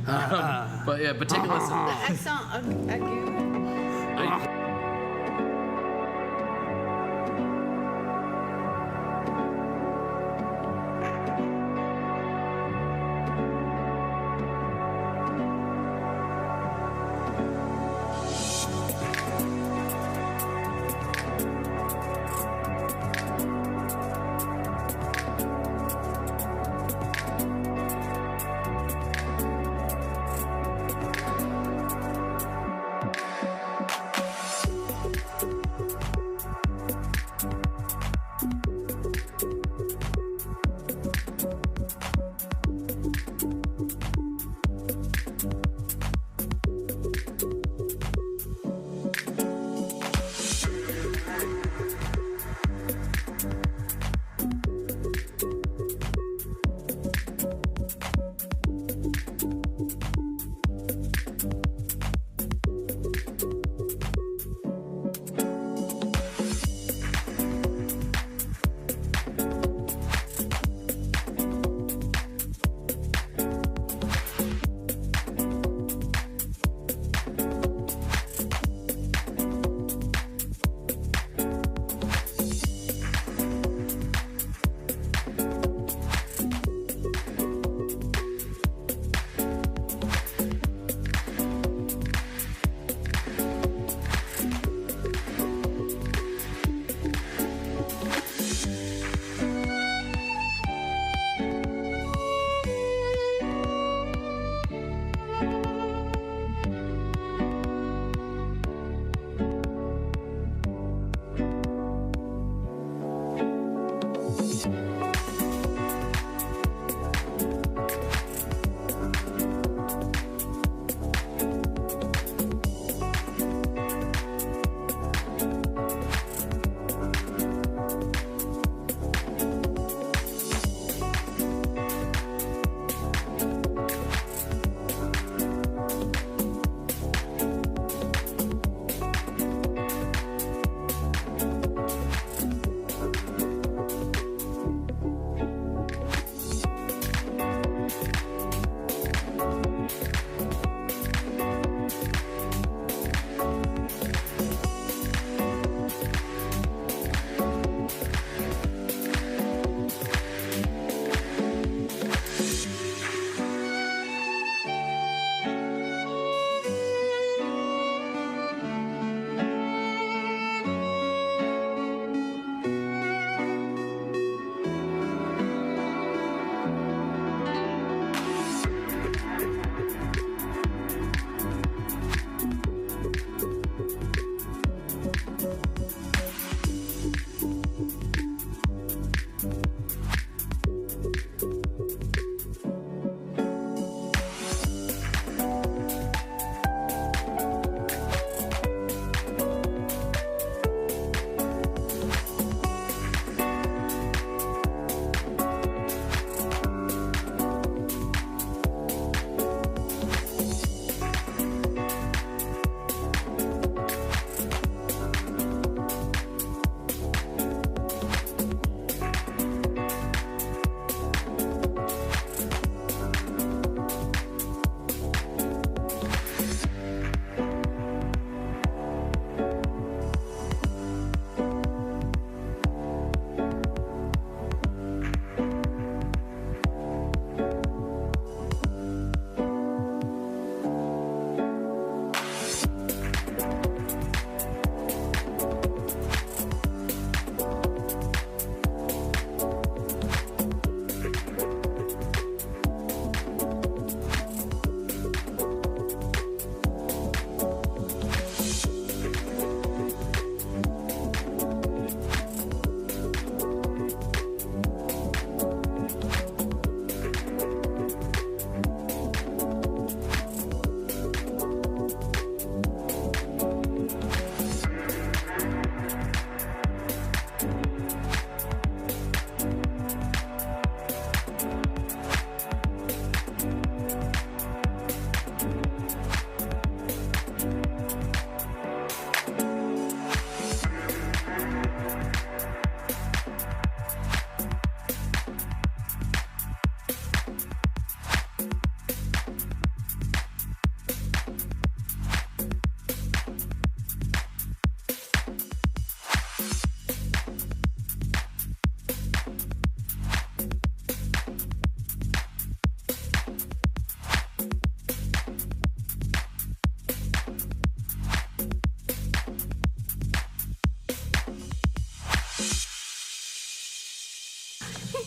But take a listen. The accent aigu.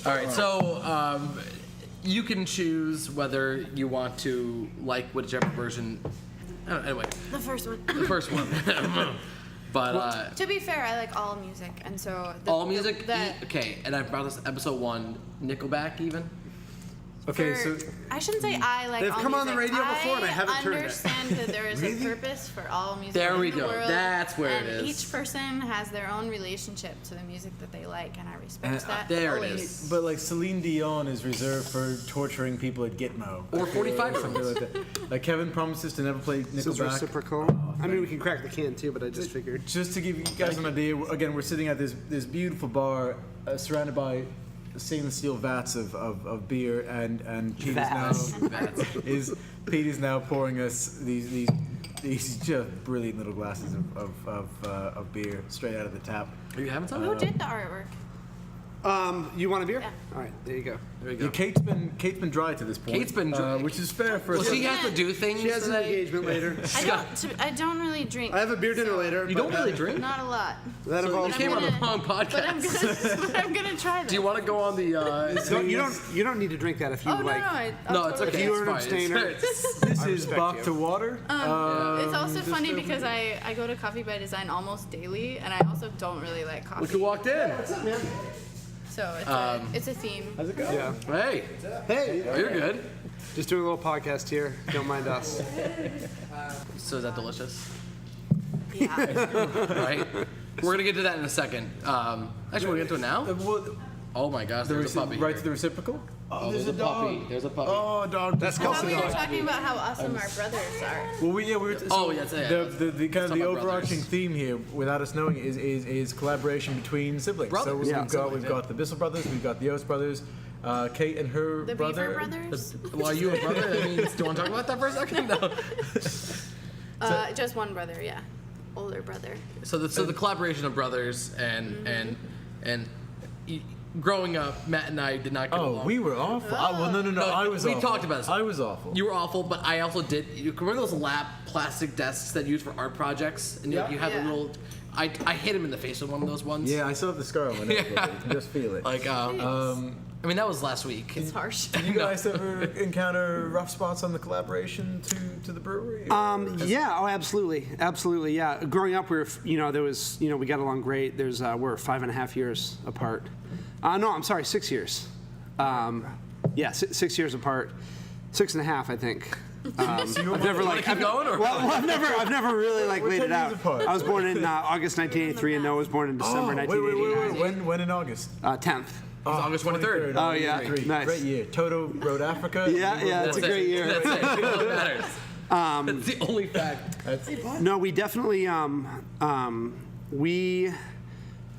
All right, so you can choose whether you want to like whichever version. Anyway, The first one. the first one. But To be fair, I like all music, and so all music. that Okay, and I brought this episode 1, Nickelback even. Okay, so I shouldn't say I like They've all come on the music. radio before and I haven't turned it. understand that there is a purpose for all music There in we the go. world, That's where it and is. each person has their own relationship to the music that they like, and I respect that. there it always. is. but like Celine Dion is reserved for torturing people at Gitmo. Or 45 something like that. Like Kevin promises to never play This is Nickelback. reciprocal. I mean, we can crack the can too, but I just figured. Just to give you guys an idea, again, we're sitting at this beautiful bar, surrounded by stainless steel vats of beer, and Pete Pete is now pouring us these just brilliant little glasses of beer straight out of the tap. Are you having Who something? did the artwork? You want a beer? Yeah. All right, there you go. There you go. Yeah, Kate's been dry to this point. Kate's been dry. which is fair for Well, us. she has to do things She has an today. engagement later. I don't really drink. I have a beer dinner later. You don't really drink? Not a lot. That You involves. came on the wrong But I'm podcast. gonna, but I'm gonna try this. Do you want to go on the? You don't need to drink that if you Oh no, like. I'll No, it's totally okay. you were an it's fine. abstainer. This is respect Bach you. to water. It's also funny because I go to Coffee by Design almost daily, and I also don't really like coffee. Look who walked in. So it's a theme. How's it going? Yeah. Hey, Hey, you're good. just doing a little podcast here. Don't mind us. So is that delicious? Yeah. Right? We're gonna get to that in a second. Actually, we're gonna get to it now. Oh my gosh, there's a puppy. Right to the reciprocal. Oh, there's a puppy. There's a puppy. Oh, dog. That's I thought we were Kelsey. talking about how awesome our brothers are. Well, we were. Oh, yeah, yeah. The kind of Talk the about overarching brothers. theme here, without us knowing, is collaboration between siblings. Brothers. So Yeah. we've got the Bissell brothers, we've got the Oates brothers, Kate and her The brother. Beaver brothers? Well, are you a brother? That means, do you want to talk about that for a second? No. Just one brother, yeah. Older brother. So the collaboration of brothers and growing up, Matt and I did not get Oh, along. we were awful. Oh, well, no. No, I was. we awful. talked about this. I was awful. You were awful, but I also did. You remember those lap plastic desks that you use for art projects, and you have Yeah. a little. I hit him in the face with one of those ones. Yeah, I still have the scar on my neck. Yeah. You can just feel it. Like I mean, that was last week. It's harsh. Did you guys ever encounter rough spots on the collaboration to the brewery? Yeah. Oh, absolutely. Absolutely. Yeah. Growing up, we were. There was. We got along great. There's. We're 5.5 years apart. No, I'm sorry. 6 years. Yeah, 6 years apart. 6.5, I think. I've never like. keep going, or? Well, I've never really like We're laid 10 it out. years apart. I was born in August 1983, and Noah was born in December wait. 1989. When in August? 10th. August 23rd. Oh, yeah. 23. Nice. Great year. Toto rode Africa. Yeah, it's a great year. That's it. That's all that matters. That's the only fact. No, we definitely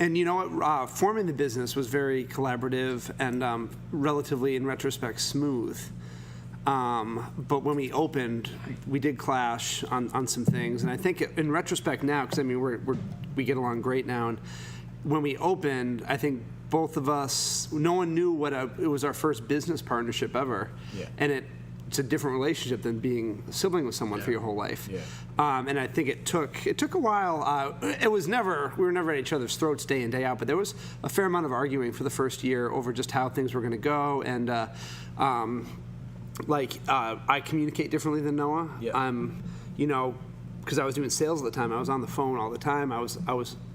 and you know what? Forming the business was very collaborative and relatively, in retrospect, smooth. But when we opened, we did clash on some things, and I think in retrospect now, because I mean we get along great now, and when we opened, I think both of us, no one knew it was our first business partnership ever, and it's a different relationship than being a sibling with someone for your whole life. Yeah. And I think it took a while. We were never at each other's throats day in, day out, but there was a fair amount of arguing for the first year over just how things were going to go, and I communicate differently than Noah. Yeah. Because I was doing sales at the time, I was on the phone all the time. I was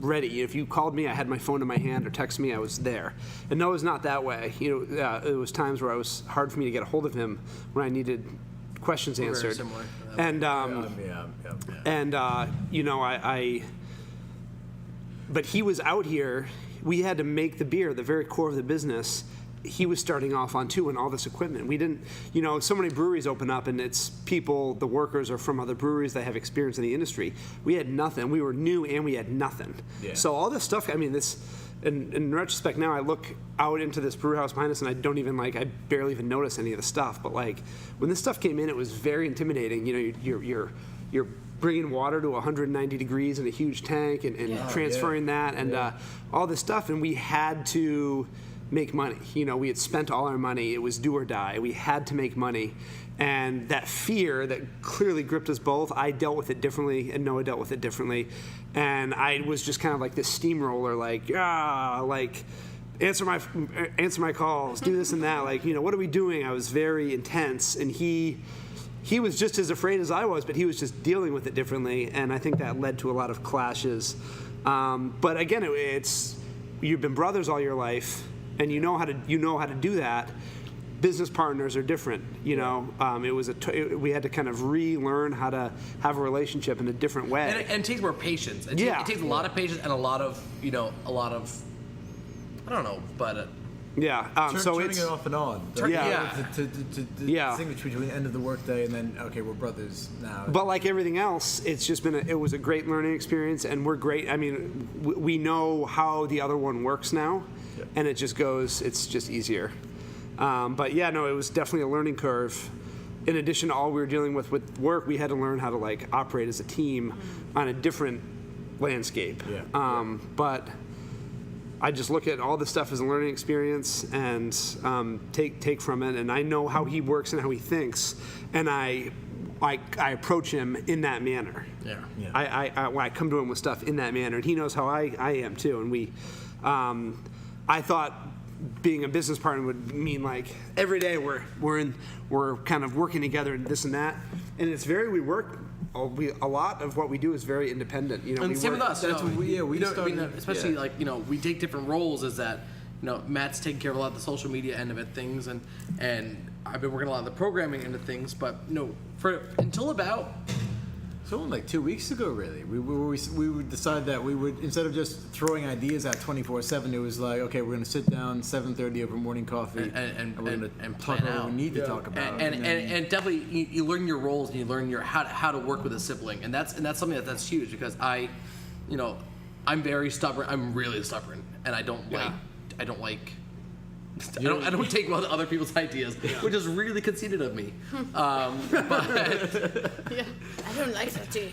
ready. If you called me, I had my phone in my hand, or text me, I was there. And Noah's not that way. It was times where it was hard for me to get a hold of him when I needed questions answered. Very similar. And but he was out here. We had to make the beer, the very core of the business. He was starting off on too, and all this equipment. We didn't, so many breweries open up, and it's people, the workers are from other breweries that have experience in the industry. We had nothing. We were new, and we had nothing. Yeah. So all this stuff. I mean, in retrospect now, I look out into this brew house behind us, and I barely even notice any of the stuff. But like when this stuff came in, it was very intimidating. You're bringing water to 190 degrees in a huge tank and transferring that and all this stuff, and we had to make money. We had spent all our money. It was do or die. We had to make money. And that fear that clearly gripped us both, I dealt with it differently, and Noah dealt with it differently. And I was just kind of like this steamroller, answer my calls, do this and that. Like, what are we doing? I was very intense, and he was just as afraid as I was, but he was just dealing with it differently, and I think that led to a lot of clashes. But again, it's you've been brothers all your life, and you know how to do that. Business partners are different, we had to kind of relearn how to have a relationship in a different way. And it takes more patience. It takes a lot of patience and a lot of I don't know, but so turning it off and on. To Yeah. distinguish between the end of the workday and then, okay, we're brothers now. But like everything else, it's just been it was a great learning experience, and we're great. I mean, we know how the other one works now, and it's just easier. But yeah, no, it was definitely a learning curve. In addition to all we were dealing with work, we had to learn how to like operate as a team on a different landscape. But I just look at all this stuff as a learning experience and take from it. And I know how he works and how he thinks, and I approach him in that manner. I come to him with stuff in that manner, and he knows how I am too. And I thought being a business partner would mean like every day we're kind of working together and this and that. And it's we work. A lot of what we do is very independent. And same with us. That's what we started, especially like we take different roles. Is that Matt's taking care of a lot of the social media end of it, things, and I've been working a lot of the programming end of things. But until about. So only like 2 weeks ago, really, we would decide that we would, instead of just throwing ideas out 24/7, it was like, okay, we're going to sit down 7:30 over morning coffee and we're going to talk about what we need to talk about. And definitely you learn your roles and you learn how to work with a sibling, and that's something that's huge, because I'm very stubborn. I'm really stubborn, and I don't take well to other people's ideas, which is really conceited of me. But I don't like that tea.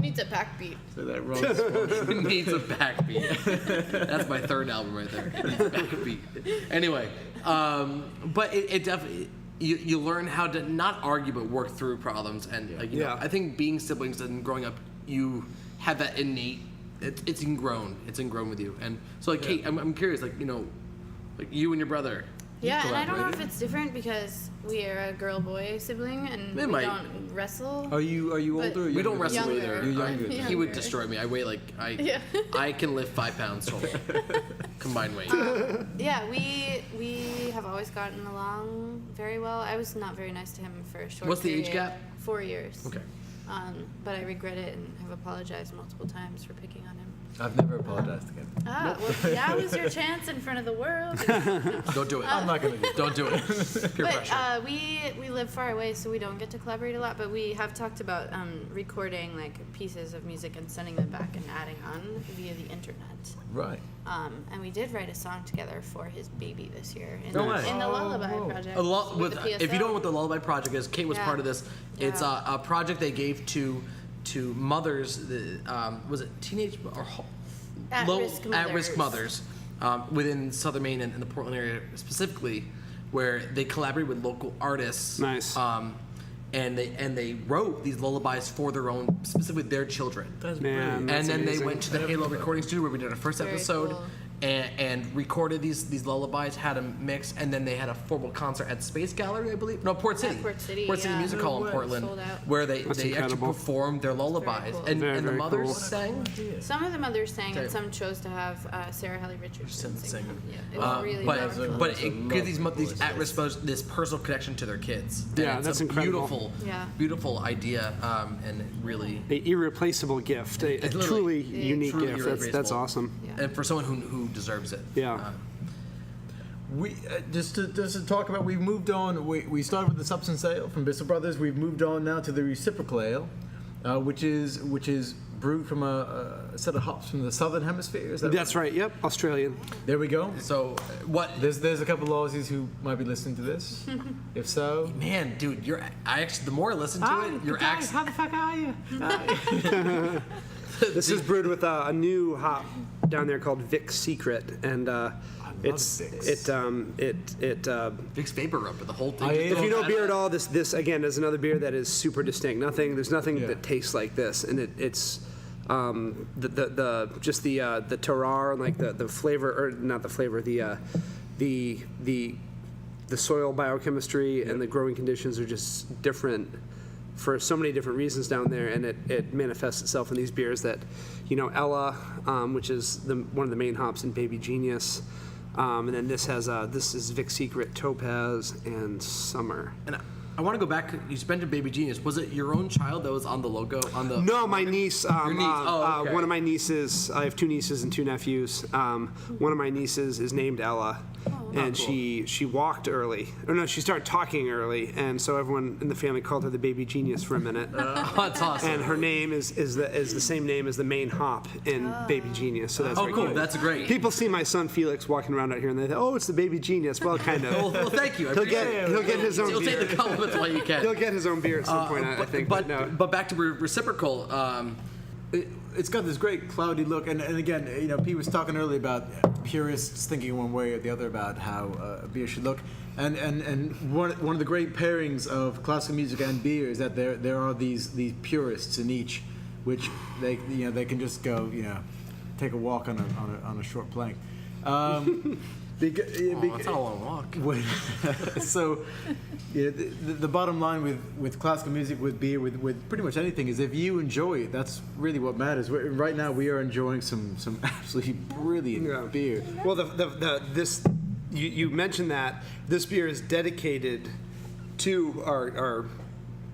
Needs a backbeat. So that wrong. It needs a backbeat. That's my third album right there. Backbeat. Anyway, but it definitely you learn how to not argue but work through problems, and I think being siblings and growing up, you have that innate. It's ingrown. It's ingrown with you, and so like Kate, I'm curious, like you and your brother. Yeah, and I don't know if it's different because we are a girl-boy sibling and we don't wrestle. Are you older? Or we don't wrestle younger. either. You're younger. He would destroy me. I weigh I can lift 5 pounds total combined weight. We have always gotten along very well. I was not very nice to him for a short What's the period. age gap? 4 years. Okay. But I regret it and have apologized multiple times for picking on him. I've never apologized again. Well, that was your chance in front of the world. Don't do it. I'm not going to do it. Don't do it. Peer pressure. But we live far away, so we don't get to collaborate a lot. But we have talked about recording like pieces of music and sending them back and adding on via the internet. Right. And we did write a song together for his baby this year in, No way. in the Lullaby Project. With the PSL. if you don't know what the Lullaby Project is, Kate was part of this. It's a project they gave to mothers. Was it teenage or at-risk mothers within Southern Maine and the Portland area specifically, where they collaborated with local artists. Nice. And they wrote these lullabies for their own, specifically their children. That's Man, And then amazing. they went to the Halo recording studio where we did our first Very episode. cool. And recorded these lullabies, had them mixed, and then they had a formal concert at Space Gallery, I believe. No, Port City. At Port City, Music Hall in Portland, Sold out. where they actually incredible. performed their lullabies. cool. And Very, the very mothers cool. sang. Some of the mothers sang, Okay. and some chose to have Sarah Haley Richardson sing. Sing. Yeah, it was really powerful. But It's a it gives these lovely at-risk mothers this personal connection to their kids. And Yeah, it's that's a incredible. beautiful idea, and it really. An irreplaceable gift, a literally- truly unique truly gift. That's irreplaceable. awesome. Yeah. And for someone who deserves it. Yeah. We just to talk about, we've moved on. We started with the Substance Ale from Bissell Brothers. We've moved on now to the Reciprocal Ale, which is brewed from a set of hops from the Southern Hemisphere. Is that That's right. Yep, Australian. There we go. So what? There's a couple of Aussies who might be listening to this. If so, Man, dude, the more I listen to it, your accent. How the fuck are you? This is brewed with a new hop down there called Vic's Secret, and Vicks. Vicks Vapor Rub, the whole thing. If If you know beer at all, this again is another beer that is super distinct. There's nothing Yeah. that tastes like this, and it's the terroir and like the flavor, or not the flavor, the soil biochemistry and the growing conditions are just different for so many different reasons down there, and it manifests itself in these beers that, Ella, which is one of the main hops in Baby Genius, and then this is Vic Secret, Topaz, and Summer. And I want to go back. You mentioned Baby Genius. Was it your own child that was on the logo? No, my niece. Your niece. Okay. One of my nieces. I have 2 nieces and 2 nephews. One of my nieces is named Ella, and cool. she walked early. Or no, she started talking early, and so everyone in the family called her the Baby Genius for a minute. That's awesome. And her name is the same name as the main hop in Baby Genius. So that's very cool. cute. That's great. People see my son Felix walking around out here, and they think, "Oh, it's the Baby Genius." Well, kind of. Well, thank you. I He'll appreciate it. get his own You'll beer. take the compliments while you can. He'll get his own beer at some point, I think. But no. back to reciprocal. It's got this great cloudy look, and again, Pete was talking earlier about purists thinking one way or the other about how a beer should look, and one of the great pairings of classical music and beer is that there are these purists in each, which they can just go take a walk on a short plank. That's not a long walk. So, the bottom line with classical music, with beer, with pretty much anything is if you enjoy it, that's really what matters. Right now, we are enjoying some absolutely brilliant beer. Well, you mentioned that this beer is dedicated to our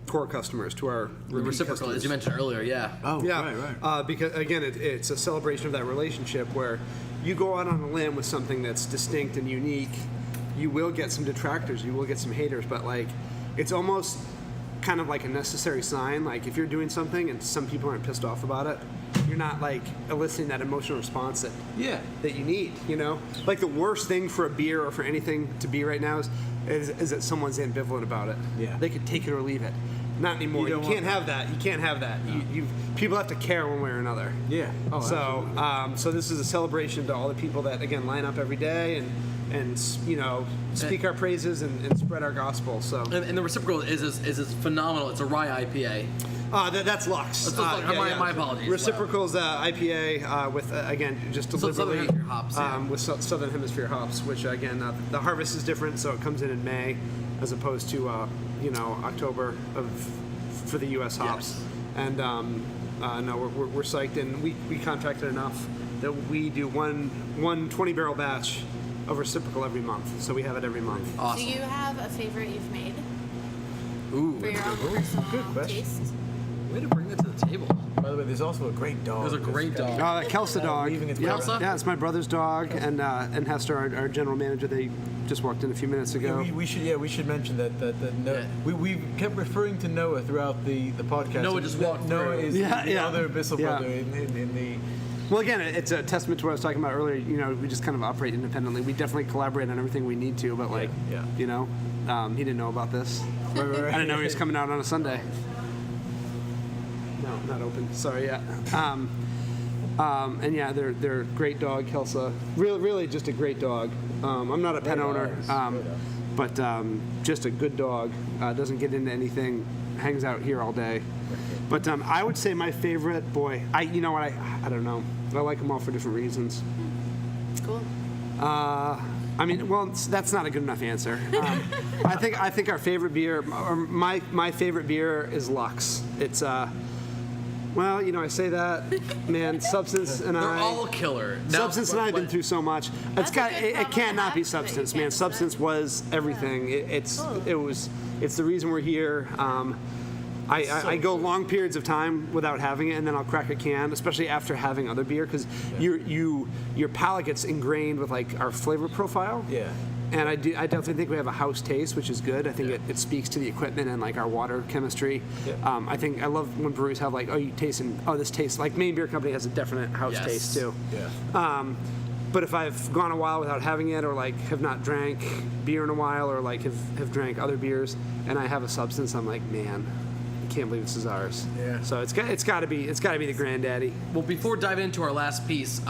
core customers, to our Reciprocal, customers. as you mentioned earlier. Yeah. Oh, Yeah, right. because again, it's a celebration of that relationship where you go out on a limb with something that's distinct and unique. You will get some detractors, you will get some haters, but like, it's almost kind of like a necessary sign. Like if you're doing something and some people aren't pissed off about it, you're not like eliciting that emotional response that you need. Like the worst thing for a beer or for anything to be right now is that someone's ambivalent about it. Yeah. They could take it or leave it. Not anymore. You can't have that. You can't have that. No. People have to care one way or another. Yeah. Oh, so this is a celebration to all the people that again line up every day and speak our praises and spread our gospel. So and the reciprocal is phenomenal. It's a rye IPA. That's Lux. My apologies. Reciprocal's IPA with again just deliberately Southern Hemisphere hops, with Southern Hemisphere hops, which again the harvest is different, so it comes in May as opposed to October for the U.S. hops. Yes. And we're psyched, and we contracted enough that we do one 20-barrel batch of reciprocal every month, so we have it every month. Awesome. Do you have a favorite you've made Ooh, for your own personal question. taste? way to bring that to the table. By the way, there's also a great dog. There's a great dog. Kelsa dog. Leaving its Yeah, Kelsa? yeah, it's my brother's dog, and Hester, our general manager, they just walked in a few minutes ago. We should mention that we kept referring to Noah throughout the podcast. Noah just walked Noah through. is the other Bissell brother in the. Well, again, it's a testament to what I was talking about earlier. We just kind of operate independently. We definitely collaborate on everything we need to, but he didn't know about this. Right. I didn't know he was coming out on a Sunday. No, not open. Sorry, yeah. And yeah, they're a great dog, Kelsa. Really just a great dog. I'm not a pet owner, but just a good dog. Doesn't get into anything. Hangs out here all day. But I would say my favorite, I don't know. I like them all for different reasons. Cool. That's not a good enough answer. I think our favorite beer, or my favorite beer, is Lux. It's I say that, man. Substance and They're all killer. Now, Substance and I have been through so much. It can't not be have, but you Substance, man. can't Substance was everything. It's the reason we're here. I go long periods of time without having it, and then I'll crack a can, especially after having other beer, because your palate gets ingrained with like our flavor profile. Yeah. And I definitely think we have a house taste, which is good. I think it speaks to the equipment and like our water chemistry. Yeah. I love when breweries have like, this tastes like Maine Beer Company has a definite house taste too. Yeah. But if I've gone a while without having it, or like have not drank beer in a while, or like have drank other beers, and I have a Substance, I'm like, man, I can't believe this is ours. Yeah. So it's got to be the granddaddy. Well, before diving into our last piece,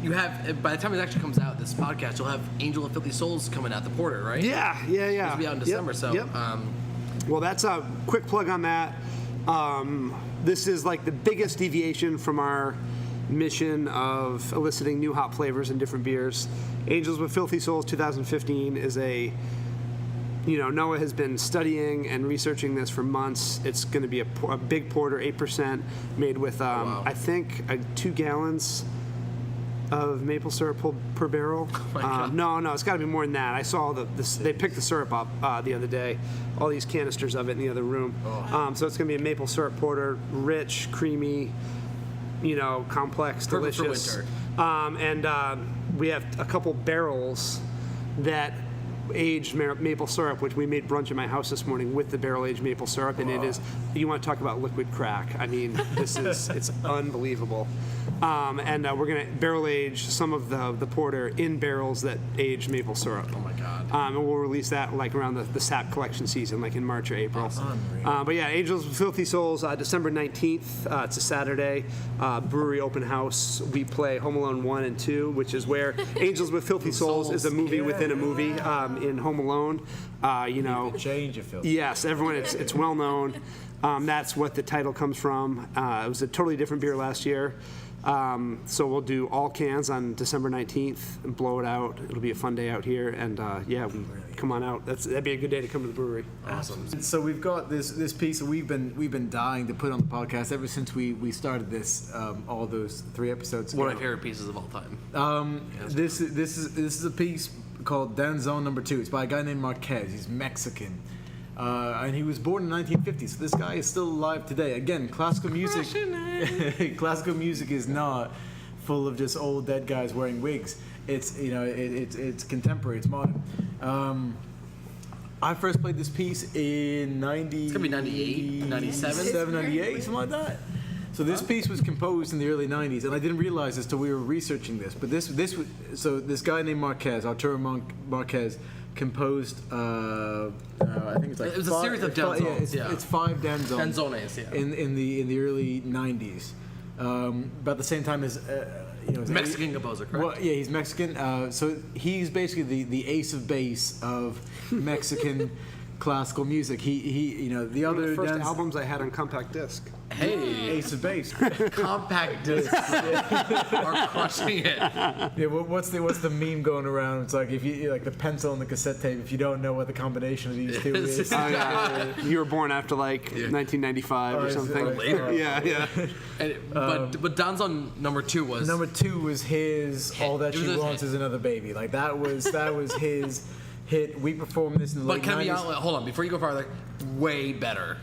you have, by the time it actually comes out, this podcast, you'll have Angel of Filthy Souls coming out, the porter, right? Yeah. It'll be out in December, Yep. Well, that's a quick plug on that. This is like the biggest deviation from our mission of eliciting new hop flavors in different beers. Angels with Filthy Souls 2015 is Noah has been studying and researching this for months. It's going to be a big porter, 8%, made with, I think, 2 gallons of maple syrup per barrel. Oh my God. No, it's got to be more than that. I saw they picked the syrup up the other day, all these canisters of it in the other room. So it's going to be a maple syrup porter, rich, creamy, complex, Perfect delicious. for And we have a couple barrels that aged maple syrup, which we made brunch at my house this morning with the barrel-aged maple syrup, and it is, you want to talk about liquid crack. I mean, it's unbelievable. And we're going to barrel-age some of the porter in barrels that aged maple syrup. Oh my God. And we'll release that like around the SAP collection season, like in March or April. But yeah, Angels with Filthy Souls, December 19th. It's a Saturday. Brewery open house. We play Home Alone 1 and 2, which is where Angels with Filthy Souls is a movie within a movie in Home Alone. Change of film. Yes, everyone, it's well known. That's what the title comes from. It was a totally different beer last year. So we'll do all cans on December 19th and blow it out. It'll be a fun day out here, and come on out. That'd be a good day to come to the brewery. Awesome. So we've got this piece that we've been dying to put on the podcast ever since we started this all those 3 episodes ago. One of my favorite pieces of all time. This is a piece called Danzón No. 2. It's by a guy named Marquez. He's Mexican. And he was born in 1950, so this guy is still alive today. Again, classical music is not full of just old dead guys wearing wigs. It's it's contemporary, it's modern. I first played this piece in 90. It's gonna be 98, 97? 98, something like that. So this piece was composed in the early 90s, and I didn't realize this till we were researching this. But this guy named Marquez, Arturo Marquez, composed. I think it's like it was a series of danzones. It's 5 danzones. Danzones, yeah. In the early 90s, about the same time as Mexican composer, correct? Well, yeah, he's Mexican. So he's basically the ace of base of Mexican classical music. He the One of other the first albums I had on compact disc. Hey, ace of base. compact discs are crushing it. Yeah, what's the meme going around? It's like if you like the pencil and the cassette tape. If you don't know what the combination of these two is, You were born after 1995 or something. Later. Yeah. But Danzón No. 2 was number 2 was his. All that It was she his wants hit. is another baby. Like that was his hit. We performed this in the But late can I be 90s. honest? Hold on, before you go farther, way better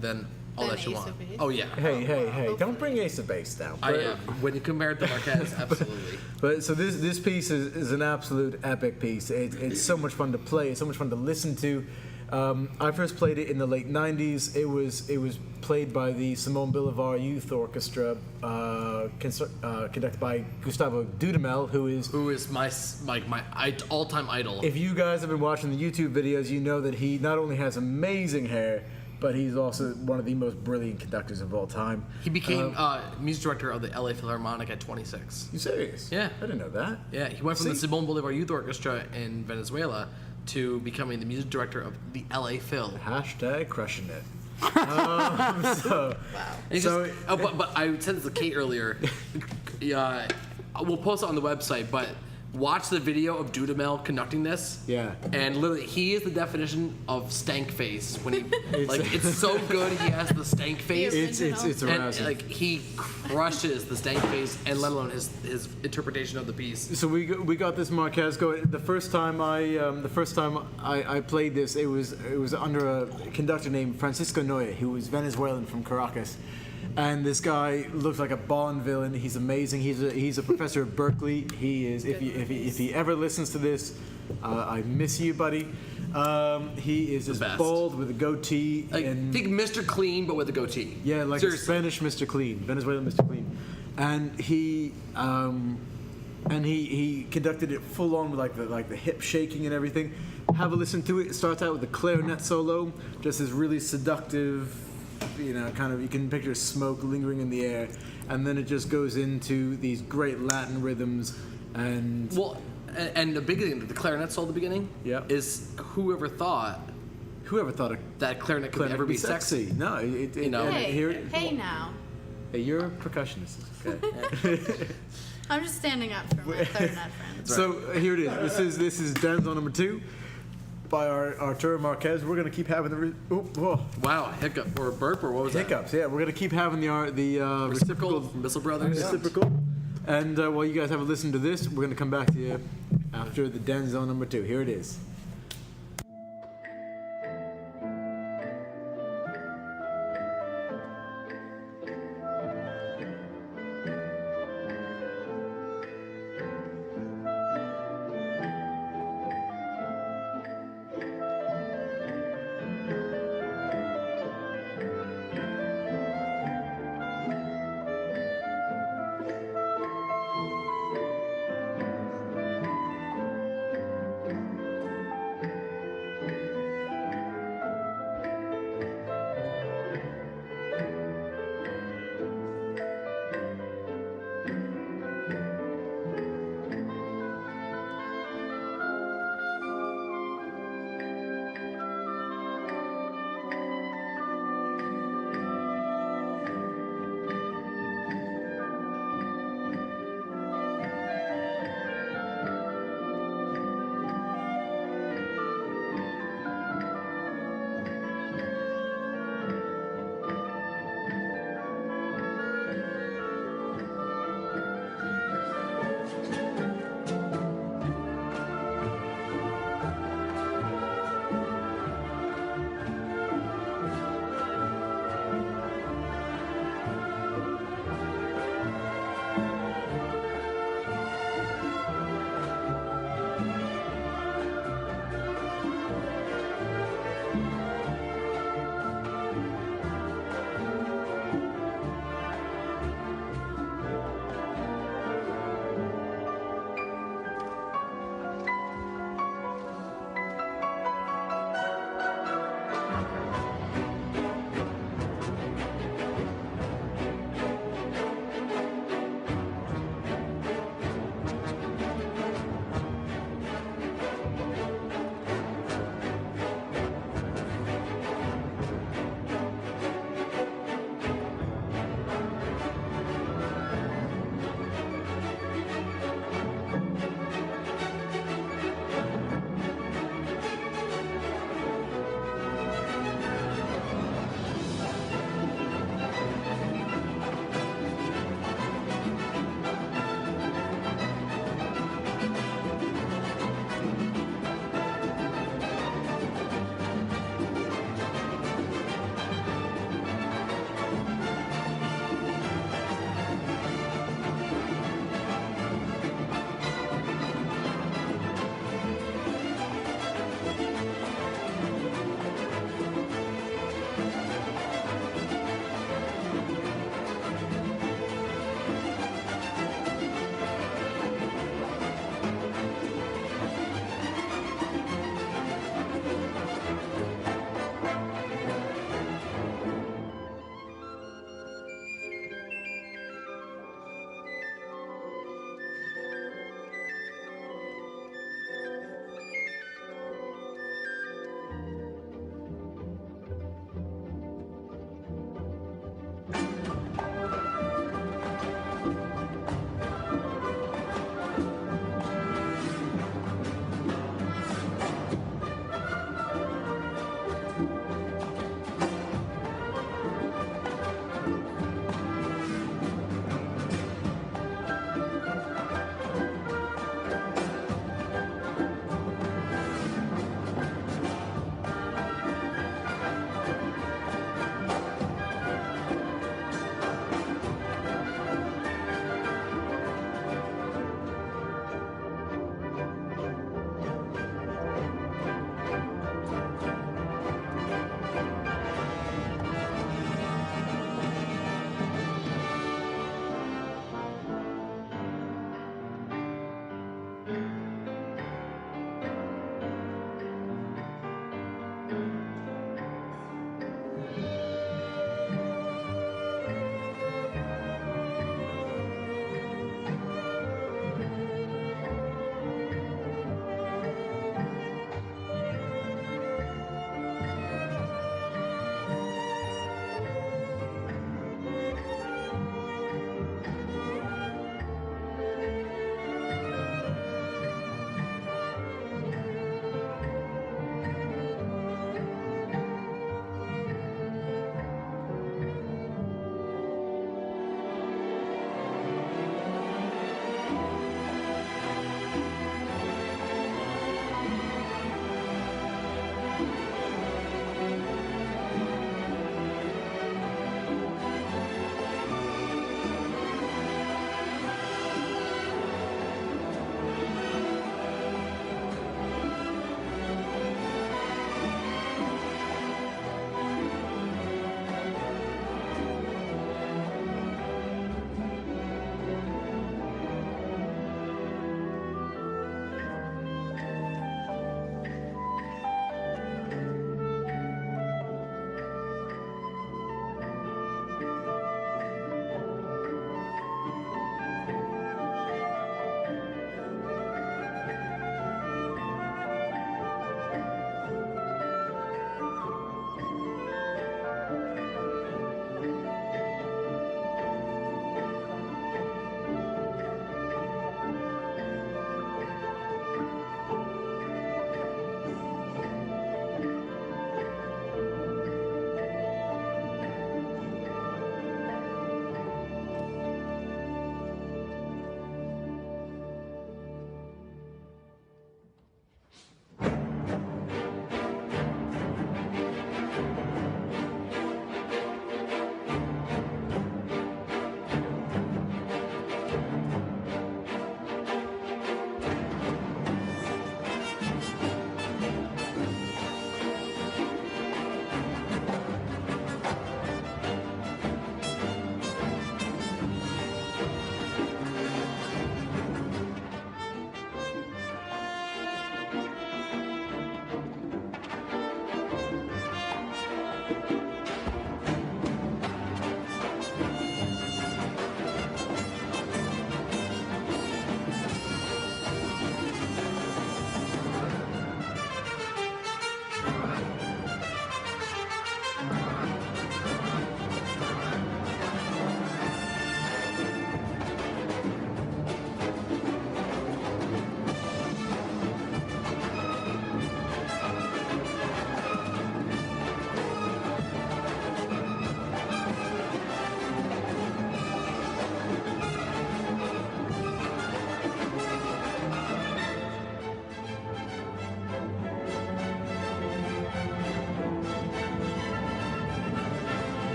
than All Than That You Ace Want. of Base? Oh yeah. Hey! Don't bring Ace of Base down. I am. When you compare it to Marquez, absolutely. But so this piece is an absolute epic piece. It's so much fun to play. It's so much fun to listen to. I first played it in the late 90s. It was played by the Simón Bolívar Youth Orchestra, conducted by Gustavo Dudamel, who is my all-time idol. If you guys have been watching the YouTube videos, you know that he not only has amazing hair, but he's also one of the most brilliant conductors of all time. He became music director of the LA Philharmonic at 26. You serious? Yeah. I didn't know that. Yeah, he went from the Simón Bolívar Youth Orchestra in Venezuela to becoming the music director of the LA Phil. Hashtag crushing it. But I said this to Kate earlier. We'll post it on the website, but watch the video of Dudamel conducting this. Yeah. And literally, he is the definition of stank face. When he it's so good, he has the stank face. It's and arousing. he crushes the stank face, and let alone his interpretation of the piece. So we got this Marquez going. The first time I played this, it was under a conductor named Francisco Noya, who was Venezuelan from Caracas, and this guy looks like a Bond villain. He's amazing. He's a professor at Berkeley. He is. If he ever listens to this, I miss you, buddy. He is just best. bald with a goatee. Think Mr. Clean, but with a goatee. Yeah, like Seriously. a Spanish Mr. Clean, Venezuelan Mr. Clean, and he conducted it full on with like the hip shaking and everything. Have a listen to it. It starts out with the clarinet solo, just this really seductive, kind of, you can picture smoke lingering in the air, and then it just goes into these great Latin rhythms and. And the big thing, the clarinet solo at the beginning, Yeah. is whoever thought Whoever thought a that clarinet could ever be sexy. No, You know. Hey now. Hey, you're a percussionist. Okay. I'm just standing up for my clarinet friends. So here it is. This is Den Zone number 2 by Arturo Marquez. We're gonna keep having Wow, hiccup or burp or what was hiccups. Yeah, we're gonna keep having the reciprocal from Bissell Brothers? reciprocal. And while you guys have a listen to this, we're gonna come back to you after the Den Zone number 2. Here it is.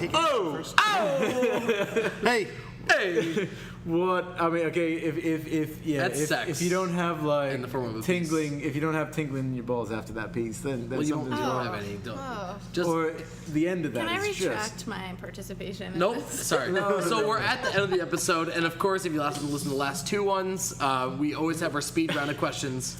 he can first. Hey. Hey! What I mean, okay, That's sex. if you don't have like In the form of a tingling, if you don't have tingling in your balls after that piece, then Well, you don't something's wrong. have any. Don't. Oh. Just Or the end of that Can I is retract just. my participation? in Nope. this? Sorry. So we're at the end of the episode, and of course, if you listen to the last two ones, we always have our speed round of questions.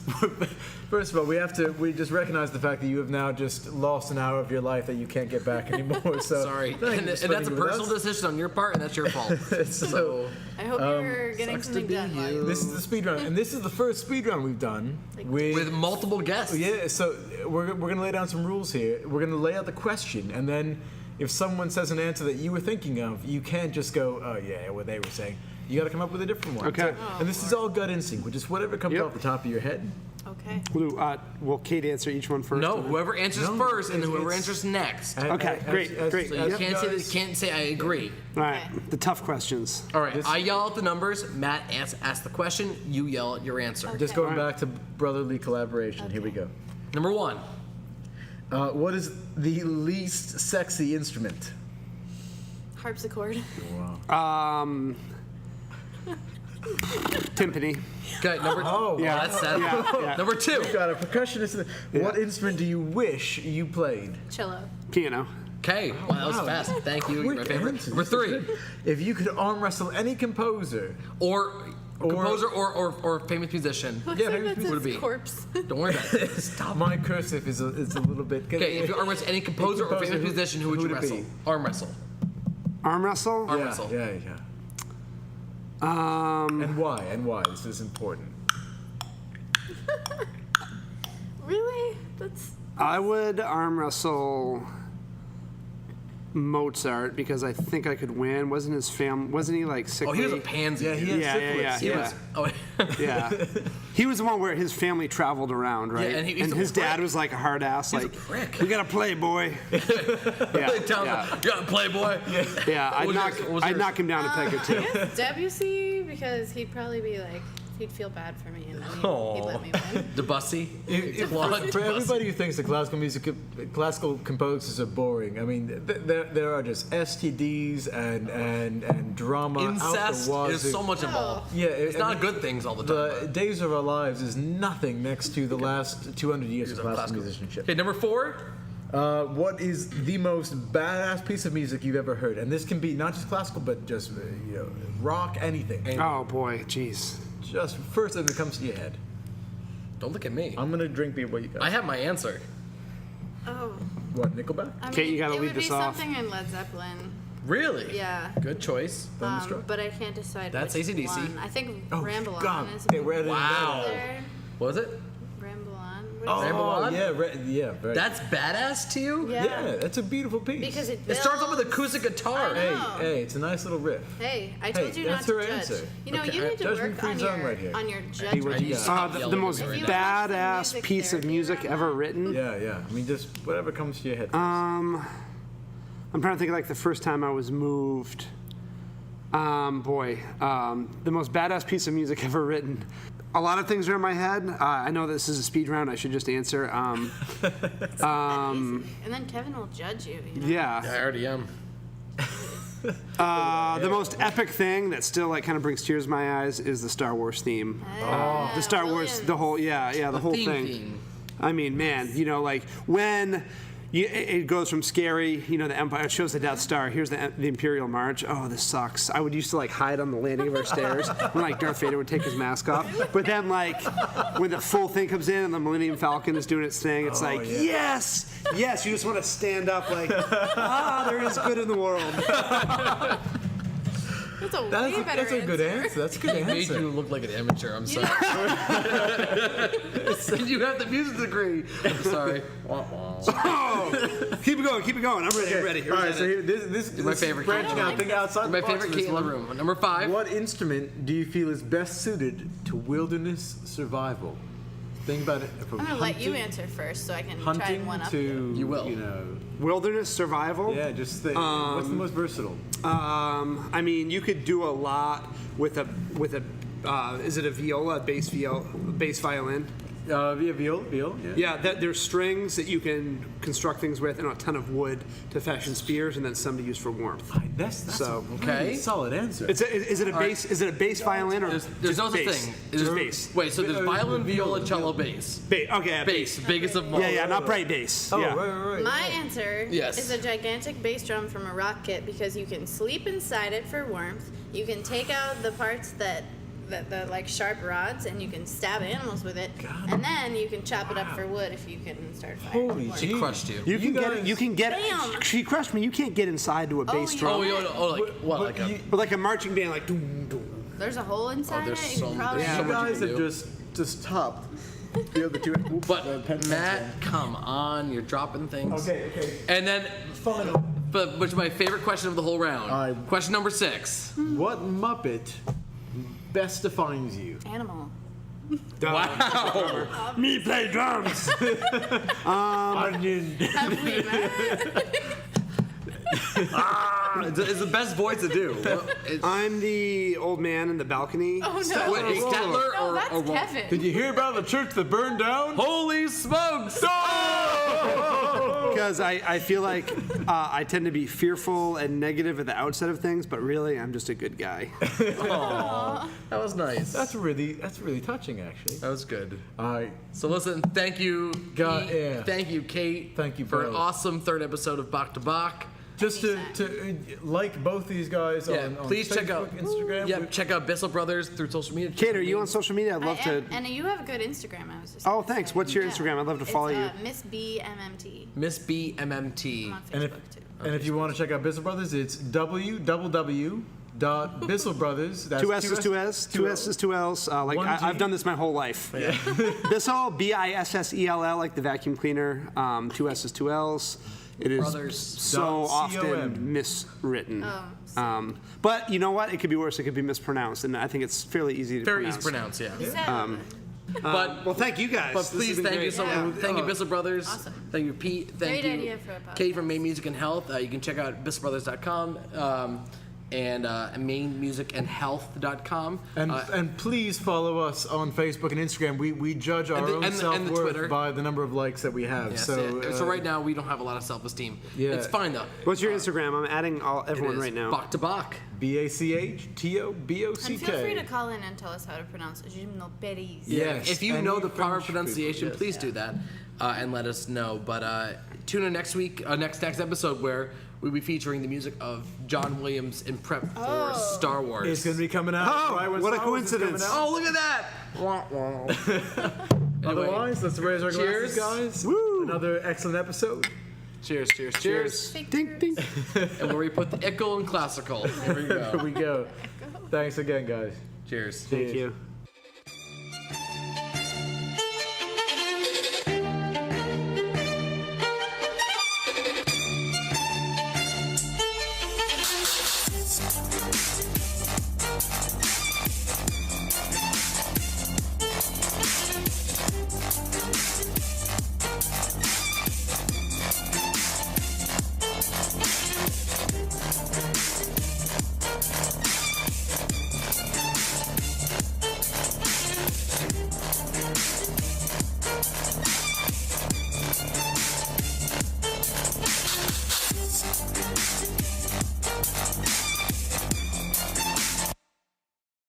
First of all, we just recognize the fact that you have now just lost an hour of your life that you can't get back anymore. So Sorry, thank you and for that's a splitting with personal us. decision on your part, and that's your fault. So I hope you're getting sucks to something be done. you. while you- This is the speed round, and this is the first speed round we've done with multiple guests. Yeah, so we're gonna lay down some rules here. We're gonna lay out the question, and then if someone says an answer that you were thinking of, you can't just go, oh yeah, what they were saying. You got to come up with a different one. Okay. So- and this is all gut instinct, which is whatever comes Yep. off the top of your head. Okay. Will Kate answer each one first? No, whoever answers No, first, and it's- whoever it's- answers next. Okay, great. So you as can't say guys- can't say I agree. All right, Okay. the tough questions. All right, I yell out the numbers. Matt asks the question. You yell out your answer. Okay. Just going back to brotherly collaboration. Here we go. Number one. What is the least sexy instrument? Harpsichord. Timpani. Okay, number. Oh, yeah, wow. that's that. Yeah. Number two. Got a percussionist. What instrument do you wish you played? Cello. Piano. Okay, wow, that was Wow. fast. Thank you. You're my Quick favorite. answers. Number three. If you could arm wrestle any composer, Or composer or famous musician. Looks Yeah, like maybe that's it would his be. corpse. Don't worry about it. Stop. my cursive is a little bit. Okay, if you arm wrestle any composer or famous musician, who would you it be? wrestle? Arm wrestle. Arm wrestle? Arm Yeah, wrestle. yeah. And why? And why? This is important. Really? That's. I would arm wrestle Mozart because I think I could win. Wasn't he like sickly? Oh, he was a pansy. Yeah, he had Yeah, syphilis. He was. Oh, Yeah. He was the one where his family traveled around, right? Yeah, and he's a his dad prick. was like a hard ass, He's a like, prick. we gotta play, boy. Yeah, yeah. You gotta play, boy. Yeah, I'd What was yours? knock him down a peg or two. I guess Debussy, because he'd probably be like, he'd feel bad for me and then he'd let me win. Debussy. For everybody who thinks the classical composers are boring, I mean, there are just STDs and drama out Incest the wazoo. is so much involved. Yeah, It's not good things all the time. The days of our lives is nothing next to the last 200 years of classical musicianship. Okay, number four. What is the most badass piece of music you've ever heard? And this can be not just classical, but just rock, anything. Oh boy, jeez. Just first thing that comes to your head. Don't look at me. I'm gonna drink beer. What you got? I have my answer. Oh. What, Nickelback? I mean, Kate, you gotta it lead would be this off. something in Led Zeppelin. Really? Yeah. Good choice. Thunderstruck? But I can't decide That's which AC/DC. one. I think Oh, Ramble God. On is Okay, we're at it Wow. there. What was it? Ramble On. Oh, Ramble On? yeah, right. That's badass to you? yeah, that's a beautiful piece. Because it It starts off with a builds- acoustic guitar. I Hey, know. hey, it's a nice little riff. Hey, I told Hey, you not that's to her judge. answer. You know, Okay, you need to work judgment-free on zone right here. your what judgment. you got. Stop The yelling most at me. If you don't have some badass music piece of therapy music around ever that. written. Yeah. I mean, just whatever comes to your head. I'm trying to think of like the first time I was moved. The most badass piece of music ever written. A lot of things are in my head. I know this is a speed round. I should just answer. And then Kevin will judge you. You know? Yeah, Yeah. I already am. The most epic thing that still like kind of brings tears to my eyes is the Star Wars theme. The Star Wars, the whole, the whole thing. I mean, man, like when it goes from scary, the Empire, it shows the Death Star, here's the Imperial March. Oh, this sucks. I would used to like hide on the landing of our stairs when like Darth Vader would take his mask off. But then like when the full thing comes in and the Millennium Falcon is doing its thing, it's yes, you just want to stand up like, there is good in the world. That's a way better That's a good answer. That's a good It made answer. you look like an amateur. I'm sorry. You have the music degree. I'm sorry. Oh, keep it going. I'm ready. All right, so here, this my favorite branching key. out, think outside My the box favorite for key this in the one. room. Number 5. What instrument do you feel is best suited to wilderness survival? Think about it from I'm gonna let you hunting- answer first so I can try Hunting and one up to you. You will. Wilderness survival. Yeah, just think. What's the most versatile? I mean, you could do a lot with a is it a viola, bass violin? Viol, yeah. Yeah, there's strings that you can construct things with, and a ton of wood to fashion spears, and then some to use for warmth. That's So, a okay. really solid answer. Is it a bass? Is it a bass violin or There's just no such bass? thing. Just bass. Wait, so there's violin, viola, cello, bass. Okay, Bass, biggest of all. Yeah, not bright bass. Oh, yeah. right. My answer Yes. is a gigantic bass drum from a rock kit because you can sleep inside it for warmth. You can take out the parts that the like sharp rods and you can stab animals with it, and then you can chop it up for wood if you can start fire. Holy Warmth. She gee. crushed you. You can get guys- it. You can get it. Damn. She crushed me. You can't get inside to a bass you drum. Like what? Like a, But like a marching band, like doom, doom. There's a hole inside there's it. You so- can probably. there's so You much guys you have can just topped the other two. Oops, but Matt, come on, you're dropping things. Okay. And then, Final. but which is my favorite question of the whole round. Question number 6. What Muppet best defines you? Animal. Wow. Me play drums. Onion. Have we met? It's the best voice to do. I'm the old man in the balcony. Oh no. Wait, is Statler No, or that's what? Kevin. Did you hear about the church that burned down? Holy smokes! Because I feel like I tend to be fearful and negative at the outset of things, but really I'm just a good guy. That was nice. That's really touching, actually. That was good. All right. So listen, thank you, God, Pete. yeah. Thank you, Kate. Thank you for both. an awesome 3rd episode of Bach-to-Bock. Just to like both these guys Yeah, on please check Facebook, out Instagram. Yep, check out Bissell Brothers through social media. Kate, are you on social media? I'd love I to. am, and you have a good Instagram. I was just. Oh, gonna thanks. say. What's your Instagram? I'd love to follow you. Miss B MMT. Miss B MMT. I'm on And Facebook too. if you want to check out Bissell Brothers, it's www.bisselbrothers. That's Two S's, two S's, two S's, two L's. Like One G. I've done this my whole life. Yeah. Bissell, Bissell, like the vacuum cleaner. Two S's, two L's. It is Brothers. so often .com. miswritten. Oh, But you know what? It could be worse. It could be mispronounced, and I think it's fairly easy to Very pronounce. easy to pronounce, yeah. Seven. But Well, thank you guys. But This has please, been thank great. you so much. Thank you, Bissell Brothers. Awesome. Thank you, Pete. Thank Great you, idea for a podcast. Kate from Maine Music and Health. You can check out BissellBrothers.com and MaineMusicAndHealth.com. And please follow us on Facebook and Instagram. We judge our own and the self-worth Twitter. by the number of likes that we have. Yeah, so so right now we don't have a lot of self-esteem. Yeah. It's fine though. What's your Instagram? I'm adding everyone It is right now. Bach-to-Bock. BACHTOBOCK. And feel free to call in and tell us how to pronounce gymnopedes. Yes. If you and know you the proper French pronunciation, people, yes. please do that and let us know. But tune in next week, next episode, where we'll be featuring the music of John Williams in prep for Star Wars. It's going to be coming out. Oh, right when what a Star Wars is coming coincidence. out. Oh, look at that! Anyway, Otherwise, let's raise our Cheers. glasses, guys. Woo. Another excellent episode. cheers, cheers, cheers. Ding, ding. And where we put the ickle and classical. There we Here go. we go. Thanks again, guys. Cheers. Thank you.